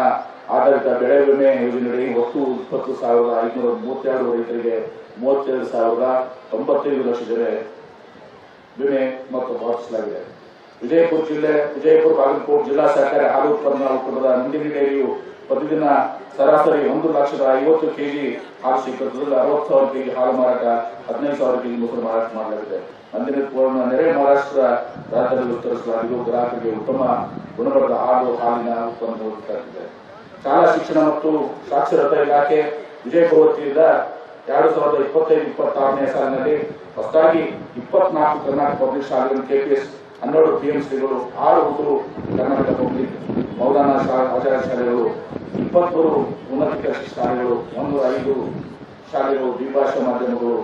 ಆಧಾರಿತ ಬೆಳೆ ವಿಮೆ ಯೋಜನೆಯಡಿ ಒಟ್ಟು 20,532 ರೈತರಿಗೆ 37,095 ಲಕ್ಷ ಜನ ವಿಮೆ ಮೊತ್ತ ಪಾವತಿಸಲಾಗಿದೆ. ವಿಜಯಪುರ ಜಿಲ್ಲೆ, ವಿಜಯಪುರ ಬಾಗಲಕೋಟೆ ಜಿಲ್ಲಾ ಸಹಕಾರಿ ಹಾಲು ಉತ್ಪನ್ನ ಒಕ್ಕೂಟದ ನಂದಿನಿ ಡೈರಿಯು ಪ್ರತಿದಿನ ಸರಾಸರಿ 1,50,000 ಕೆಜಿ ಹಾಲು ಸ್ವೀಕರಿಸಿದಲ್ಲಿ 60,000 ಕೆಜಿ ಹಾಲು ಮಾರಾಟ, 15,000 ಕೆಜಿ ಮೊಸರು ಮಾರಾಟ ಮಾಡಲಾಗಿದೆ. ನಂದಿನಿ ನೆರೆ ಮಹಾರಾಷ್ಟ್ರ ರಾಜ್ಯದಲ್ಲಿ ವಿಸ್ತರಿಸಲಾಗಿದ್ದು ಗ್ರಾಹಕರಿಗೆ ಉತ್ತಮ ಗುಣಮಟ್ಟದ ಹಾಲಿನ ಉತ್ಪನ್ನ ಒದಗಿಸಲಾಗಿದೆ. ಶಾಲಾ ಶಿಕ್ಷಣ ಮತ್ತು ಸಾಕ್ಷರತಾ ಇಲಾಖೆ ವಿಜಯಪುರ ವತಿಯಿಂದ 2025-26ನೇ ಸಾಲಿನಲ್ಲಿ ಹೊಸದಾಗಿ 24 ಕರ್ನಾಟಕ ಪಬ್ಲಿಕ್ ಶಾಲೆಗಳು, KPS 12 PMCಗಳು, 6 ಉರ್ದು ಕರ್ನಾಟಕ ಪಬ್ಲಿಕ್ ಮೌಲಾನಾ ಆಚಾರ್ಯ ಶಾಲೆಗಳು, 23 ಉನ್ನತ ಶಾಲೆಗಳು, 105 ಶಾಲೆಗಳು, ದ್ವಿಭಾಷಾ ಮಾಧ್ಯಮಗಳು,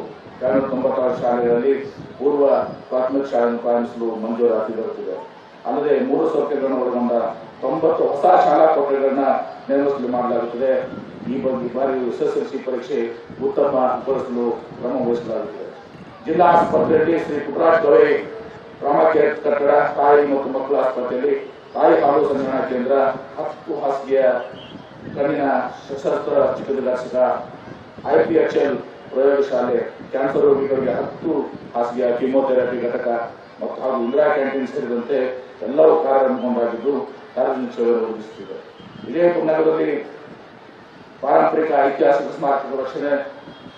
296 ಶಾಲೆಗಳಲ್ಲಿ ಪೂರ್ವ ಪ್ರಾಥಮಿಕ ಶಾಲೆಯನ್ನು ಪ್ರಾರಂಭಿಸಲು ಮಂಜೂರಾತಿ ದೊರೆತಿದೆ. ಅಲ್ಲದೆ 3 ಸೌಕರ್ಯಗಳನ್ನು ಒಳಗೊಂಡ 90 ಹೊಸ ಶಾಲಾ ಕೊಠಡಿಗಳನ್ನ ನಿರ್ಮಿಸಲು ಮಾಡಲಾಗುತ್ತದೆ. ಈ ಬಾರಿ SSLC ಪರೀಕ್ಷೆ ಉತ್ತಮಗೊಳಿಸಲು ಕ್ರಮ ವಹಿಸಲಾಗುತ್ತದೆ. ಜಿಲ್ಲಾ ಆಸ್ಪತ್ರೆಯಲ್ಲಿ ಶ್ರೀ ಪುಟ್ಟರಾಜ ಗವೈ ಟ್ರಾಮಾ ಕೇರ್ ಕಟ್ಟಡ, ತಾಯಿ ಮತ್ತು ಮಕ್ಕಳ ಆಸ್ಪತ್ರೆಯಲ್ಲಿ ತಾಯಿ ಹಾಲು ಸಂಗ್ರಹಣಾ ಕೇಂದ್ರ, 10 ಹಾಸಿಗೆಯ ಕಣ್ಣಿನ ಶಸ್ತ್ರ ಚಿಕಿತ್ಸಕ, IPHL ಪ್ರಯೋಗಶಾಲೆ, ಕ್ಯಾನ್ಸರ್ ರೋಗಿಗಳಿಗೆ 10 ಹಾಸಿಗೆಯ ಕೀಮೋಥೆರಪಿ ಘಟಕ ಮತ್ತು ಹಾಗೂ ಇಂದಿರಾ ಕ್ಯಾಂಟೀನ್ ಸೇರಿದಂತೆ ಎಲ್ಲವೂ ಕಾರ್ಯಾರಂಭಗೊಂಡಾಗಿದ್ದು ಸಾರ್ವಜನಿಕ ಸೇವೆ ಒದಗಿಸುತ್ತಿದೆ. ವಿಜಯಪುರ ನಗರದಲ್ಲಿ ಪಾರಂಪರಿಕ ಐತಿಹಾಸಿಕ ಸ್ಮಾರಕಗಳ ರಕ್ಷಣೆ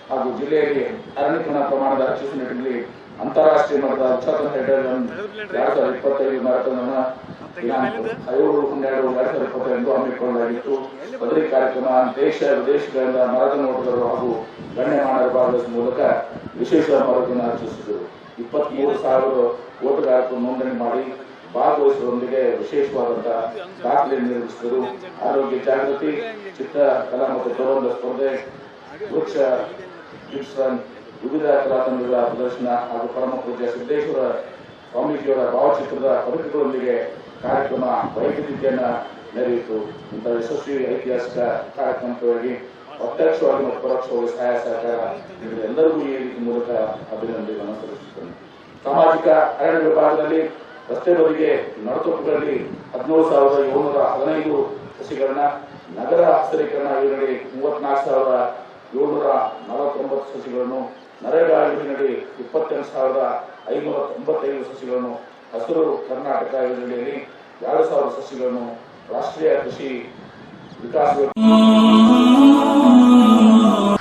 ಹಾಗೂ ಜಿಲ್ಲೆಯಲ್ಲಿ ಅರಣ್ಯೀಕರಣ ಪ್ರಮಾಣದ ರಕ್ಷಿಸುವ ನಿಟ್ಟಿನಲ್ಲಿ ಅಂತಾರಾಷ್ಟ್ರೀಯ ಮಟ್ಟದ ಉಚ್ಚಾಟನ ಹೈಡ್ರೋಜನ್ 2025 ಮ್ಯಾರಥಾನ್ ಅನ್ನು ದಿನಾಂಕ 5/12/2025 ಹಮ್ಮಿಕೊಳ್ಳಲಾಗಿತ್ತು. ಬದಲಿ ಕಾರ್ಯಕ್ರಮ ದೇಶ ವಿದೇಶಗಳಿಂದ ಮ್ಯಾರಥಾನ್ ಓಟಗಾರರು ಹಾಗೂ ಗಣ್ಯಮಾನ್ಯರ ಭಾಗವಹಿಸುವ ಮೂಲಕ ವಿಶೇಷ ಮ್ಯಾರಥಾನ್ ಆಚರಿಸಿದರು. 23,000 ಓಟಗಾರರು ನೋಂದಣಿ ಮಾಡಿ ಭಾಗವಹಿಸುವುದರೊಂದಿಗೆ ವಿಶೇಷವಾದಂತಹ ದಾಖಲೆ ನಿರ್ವಹಿಸಿದರು. ಆರೋಗ್ಯ ಜಾಗೃತಿ, ಚಿತ್ರಕಲಾ ಮತ್ತು ಪ್ರಬಂಧ ಸ್ಪರ್ಧೆ, ವೃಕ್ಷ ಕಿಡ್ಸನ್, ವಿವಿಧ ಕಲಾತಂತ್ರಗಳ ಪ್ರದರ್ಶನ ಹಾಗೂ ಪರಮ ಪೂಜ್ಯ ಸಿದ್ದೇಶ್ವರ ಸ್ವಾಮೀಜಿಯವರ ಭಾವಚಿತ್ರದ ಪದಕಗಳೊಂದಿಗೆ ಕಾರ್ಯಕ್ರಮ ವೈವಿಧ್ಯತೆಯನ್ನು ನೆರೆಯಿತು. ಇಂತಹ ಯಶಸ್ವಿ ಐತಿಹಾಸಿಕ ಕಾರ್ಯಕ್ರಮವಾಗಿ ಪ್ರತ್ಯಕ್ಷವಾಗಿ ಮತ್ತು ಪರೋಕ್ಷವಾಗಿ ಸಹಾಯ ಸಹಕಾರ ನೀಡಿದ ಎಲ್ಲರಿಗೂ ಈ ರೀತಿ ಮೂಲಕ ಅಭಿನಂದನೆಗಳನ್ನು ಸಲ್ಲಿಸುತ್ತೇನೆ. ಸಾಮಾಜಿಕ ಅರಣ್ಯ ವಿಭಾಗದಲ್ಲಿ ರಸ್ತೆ ಬದಿಗೆ ನಡತೋಪುಗಳಲ್ಲಿ 17,715 ಸಸಿಗಳನ್ನ, ನಗರ ಹಸಿರೀಕರಣ ಯೋಜನೆಯಡಿ 34,749 ಸಸಿಗಳನ್ನು, ನರೇಗಾ ಯೋಜನೆಯಡಿ 28,595 ಸಸಿಗಳನ್ನು, ಹಸಿರು ಕರ್ನಾಟಕ ಯೋಜನೆಯಲ್ಲಿ 2,000 ಸಸಿಗಳನ್ನು, ರಾಷ್ಟ್ರೀಯ ಕೃಷಿ ವಿಕಾಸ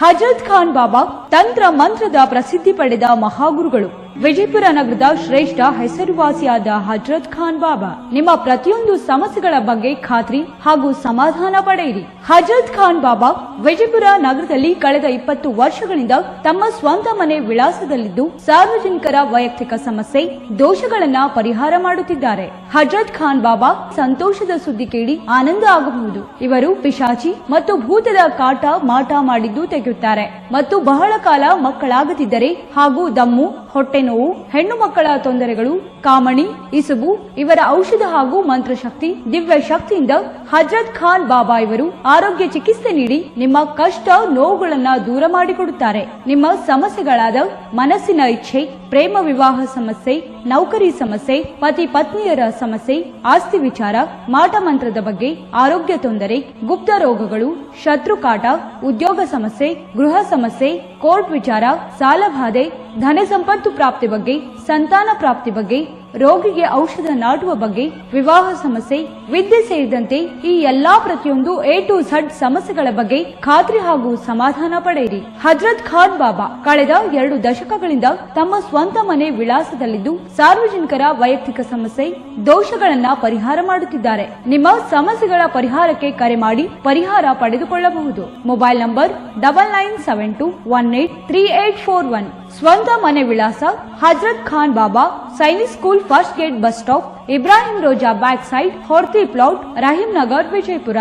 ಹಜರತ್ ಖಾನ್ ಬಾಬಾ ತಂತ್ರ ಮಂತ್ರದ ಪ್ರಸಿದ್ಧಿ ಪಡೆದ ಮಹಾಗುರುಗಳು. ವಿಜಯಪುರ ನಗರದ ಶ್ರೇಷ್ಠ ಹೆಸರುವಾಸಿಯಾದ ಹಜರತ್ ಖಾನ್ ಬಾಬಾ ನಿಮ್ಮ ಪ್ರತಿಯೊಂದು ಸಮಸ್ಯೆಗಳ ಬಗ್ಗೆ ಖಾತ್ರಿ ಹಾಗೂ ಸಮಾಧಾನ ಪಡೆಯಿರಿ. ಹಜರತ್ ಖಾನ್ ಬಾಬಾ ವಿಜಯಪುರ ನಗರದಲ್ಲಿ ಕಳೆದ 20 ವರ್ಷಗಳಿಂದ ತಮ್ಮ ಸ್ವಂತ ಮನೆ ವಿಳಾಸದಲ್ಲಿದ್ದು ಸಾರ್ವಜನಿಕರ ವೈಯಕ್ತಿಕ ಸಮಸ್ಯೆ, ದೋಷಗಳನ್ನ ಪರಿಹಾರ ಮಾಡುತ್ತಿದ್ದಾರೆ. ಹಜರತ್ ಖಾನ್ ಬಾಬಾ ಸಂತೋಷದ ಸುದ್ದಿ ಕೇಳಿ ಆನಂದ ಆಗಬಹುದು. ಇವರು ಪಿಶಾಚಿ ಮತ್ತು ಭೂತದ ಕಾಟ ಮಾಟ ಮಾಡಿದ್ದು ತೆಗೆಯುತ್ತಾರೆ ಮತ್ತು ಬಹಳ ಕಾಲ ಮಕ್ಕಳಾಗದಿದ್ದರೆ ಹಾಗೂ ದಮ್ಮು, ಹೊಟ್ಟೆ ನೋವು, ಹೆಣ್ಣು ಮಕ್ಕಳ ತೊಂದರೆಗಳು, ಕಾಮಣಿ, ಇಸುಬು ಇವರ ಔಷಧ ಹಾಗೂ ಮಂತ್ರಶಕ್ತಿ, ದಿವ್ಯ ಶಕ್ತಿಯಿಂದ ಹಜರತ್ ಖಾನ್ ಬಾಬಾ ಇವರು ಆರೋಗ್ಯ ಚಿಕಿತ್ಸೆ ನೀಡಿ ನಿಮ್ಮ ಕಷ್ಟ ನೋವುಗಳನ್ನ ದೂರ ಮಾಡಿಕೊಡುತ್ತಾರೆ. ನಿಮ್ಮ ಸಮಸ್ಯೆಗಳಾದ ಮನಸ್ಸಿನ ಇಚ್ಛೆ, ಪ್ರೇಮ ವಿವಾಹ ಸಮಸ್ಯೆ, ನೌಕರಿ ಸಮಸ್ಯೆ, ಪತಿ ಪತ್ನಿಯರ ಸಮಸ್ಯೆ, ಆಸ್ತಿ ವಿಚಾರ, ಮಾಟ ಮಂತ್ರದ ಬಗ್ಗೆ, ಆರೋಗ್ಯ ತೊಂದರೆ, ಗುಪ್ತ ರೋಗಗಳು, ಶತ್ರುಕಾಟ, ಉದ್ಯೋಗ ಸಮಸ್ಯೆ, ಗೃಹ ಸಮಸ್ಯೆ, ಕೋರ್ಟ್ ವಿಚಾರ, ಸಾಲಬಾಧೆ, ಧನ ಸಂಪತ್ತು ಪ್ರಾಪ್ತಿ ಬಗ್ಗೆ, ಸಂತಾನ ಪ್ರಾಪ್ತಿ ಬಗ್ಗೆ, ರೋಗಿಗೆ ಔಷಧ ನಾಟುವ ಬಗ್ಗೆ, ವಿವಾಹ ಸಮಸ್ಯೆ, ವಿದ್ಯೆ ಸೇರಿದಂತೆ ಈ ಎಲ್ಲಾ ಪ್ರತಿಯೊಂದು A to Z ಸಮಸ್ಯೆಗಳ ಬಗ್ಗೆ ಖಾತ್ರಿ ಹಾಗೂ ಸಮಾಧಾನ ಪಡೆಯಿರಿ. ಹಜರತ್ ಖಾನ್ ಬಾಬಾ ಕಳೆದ 2 ದಶಕಗಳಿಂದ ತಮ್ಮ ಸ್ವಂತ ಮನೆ ವಿಳಾಸದಲ್ಲಿದ್ದು ಸಾರ್ವಜನಿಕರ ವೈಯಕ್ತಿಕ ಸಮಸ್ಯೆ, ದೋಷಗಳನ್ನ ಪರಿಹಾರ ಮಾಡುತ್ತಿದ್ದಾರೆ. ನಿಮ್ಮ ಸಮಸ್ಯೆಗಳ ಪರಿಹಾರಕ್ಕೆ ಕರೆ ಮಾಡಿ ಪರಿಹಾರ ಪಡೆದುಕೊಳ್ಳಬಹುದು. Mobile number 9972183841. ಸ್ವಂತ ಮನೆ ವಿಳಾಸ Hazrat Khan Baba, Sainik school, first gate, bus stop, Ibrahim Roza back side, Horti plot, Rahim Nagar, Vijayapura.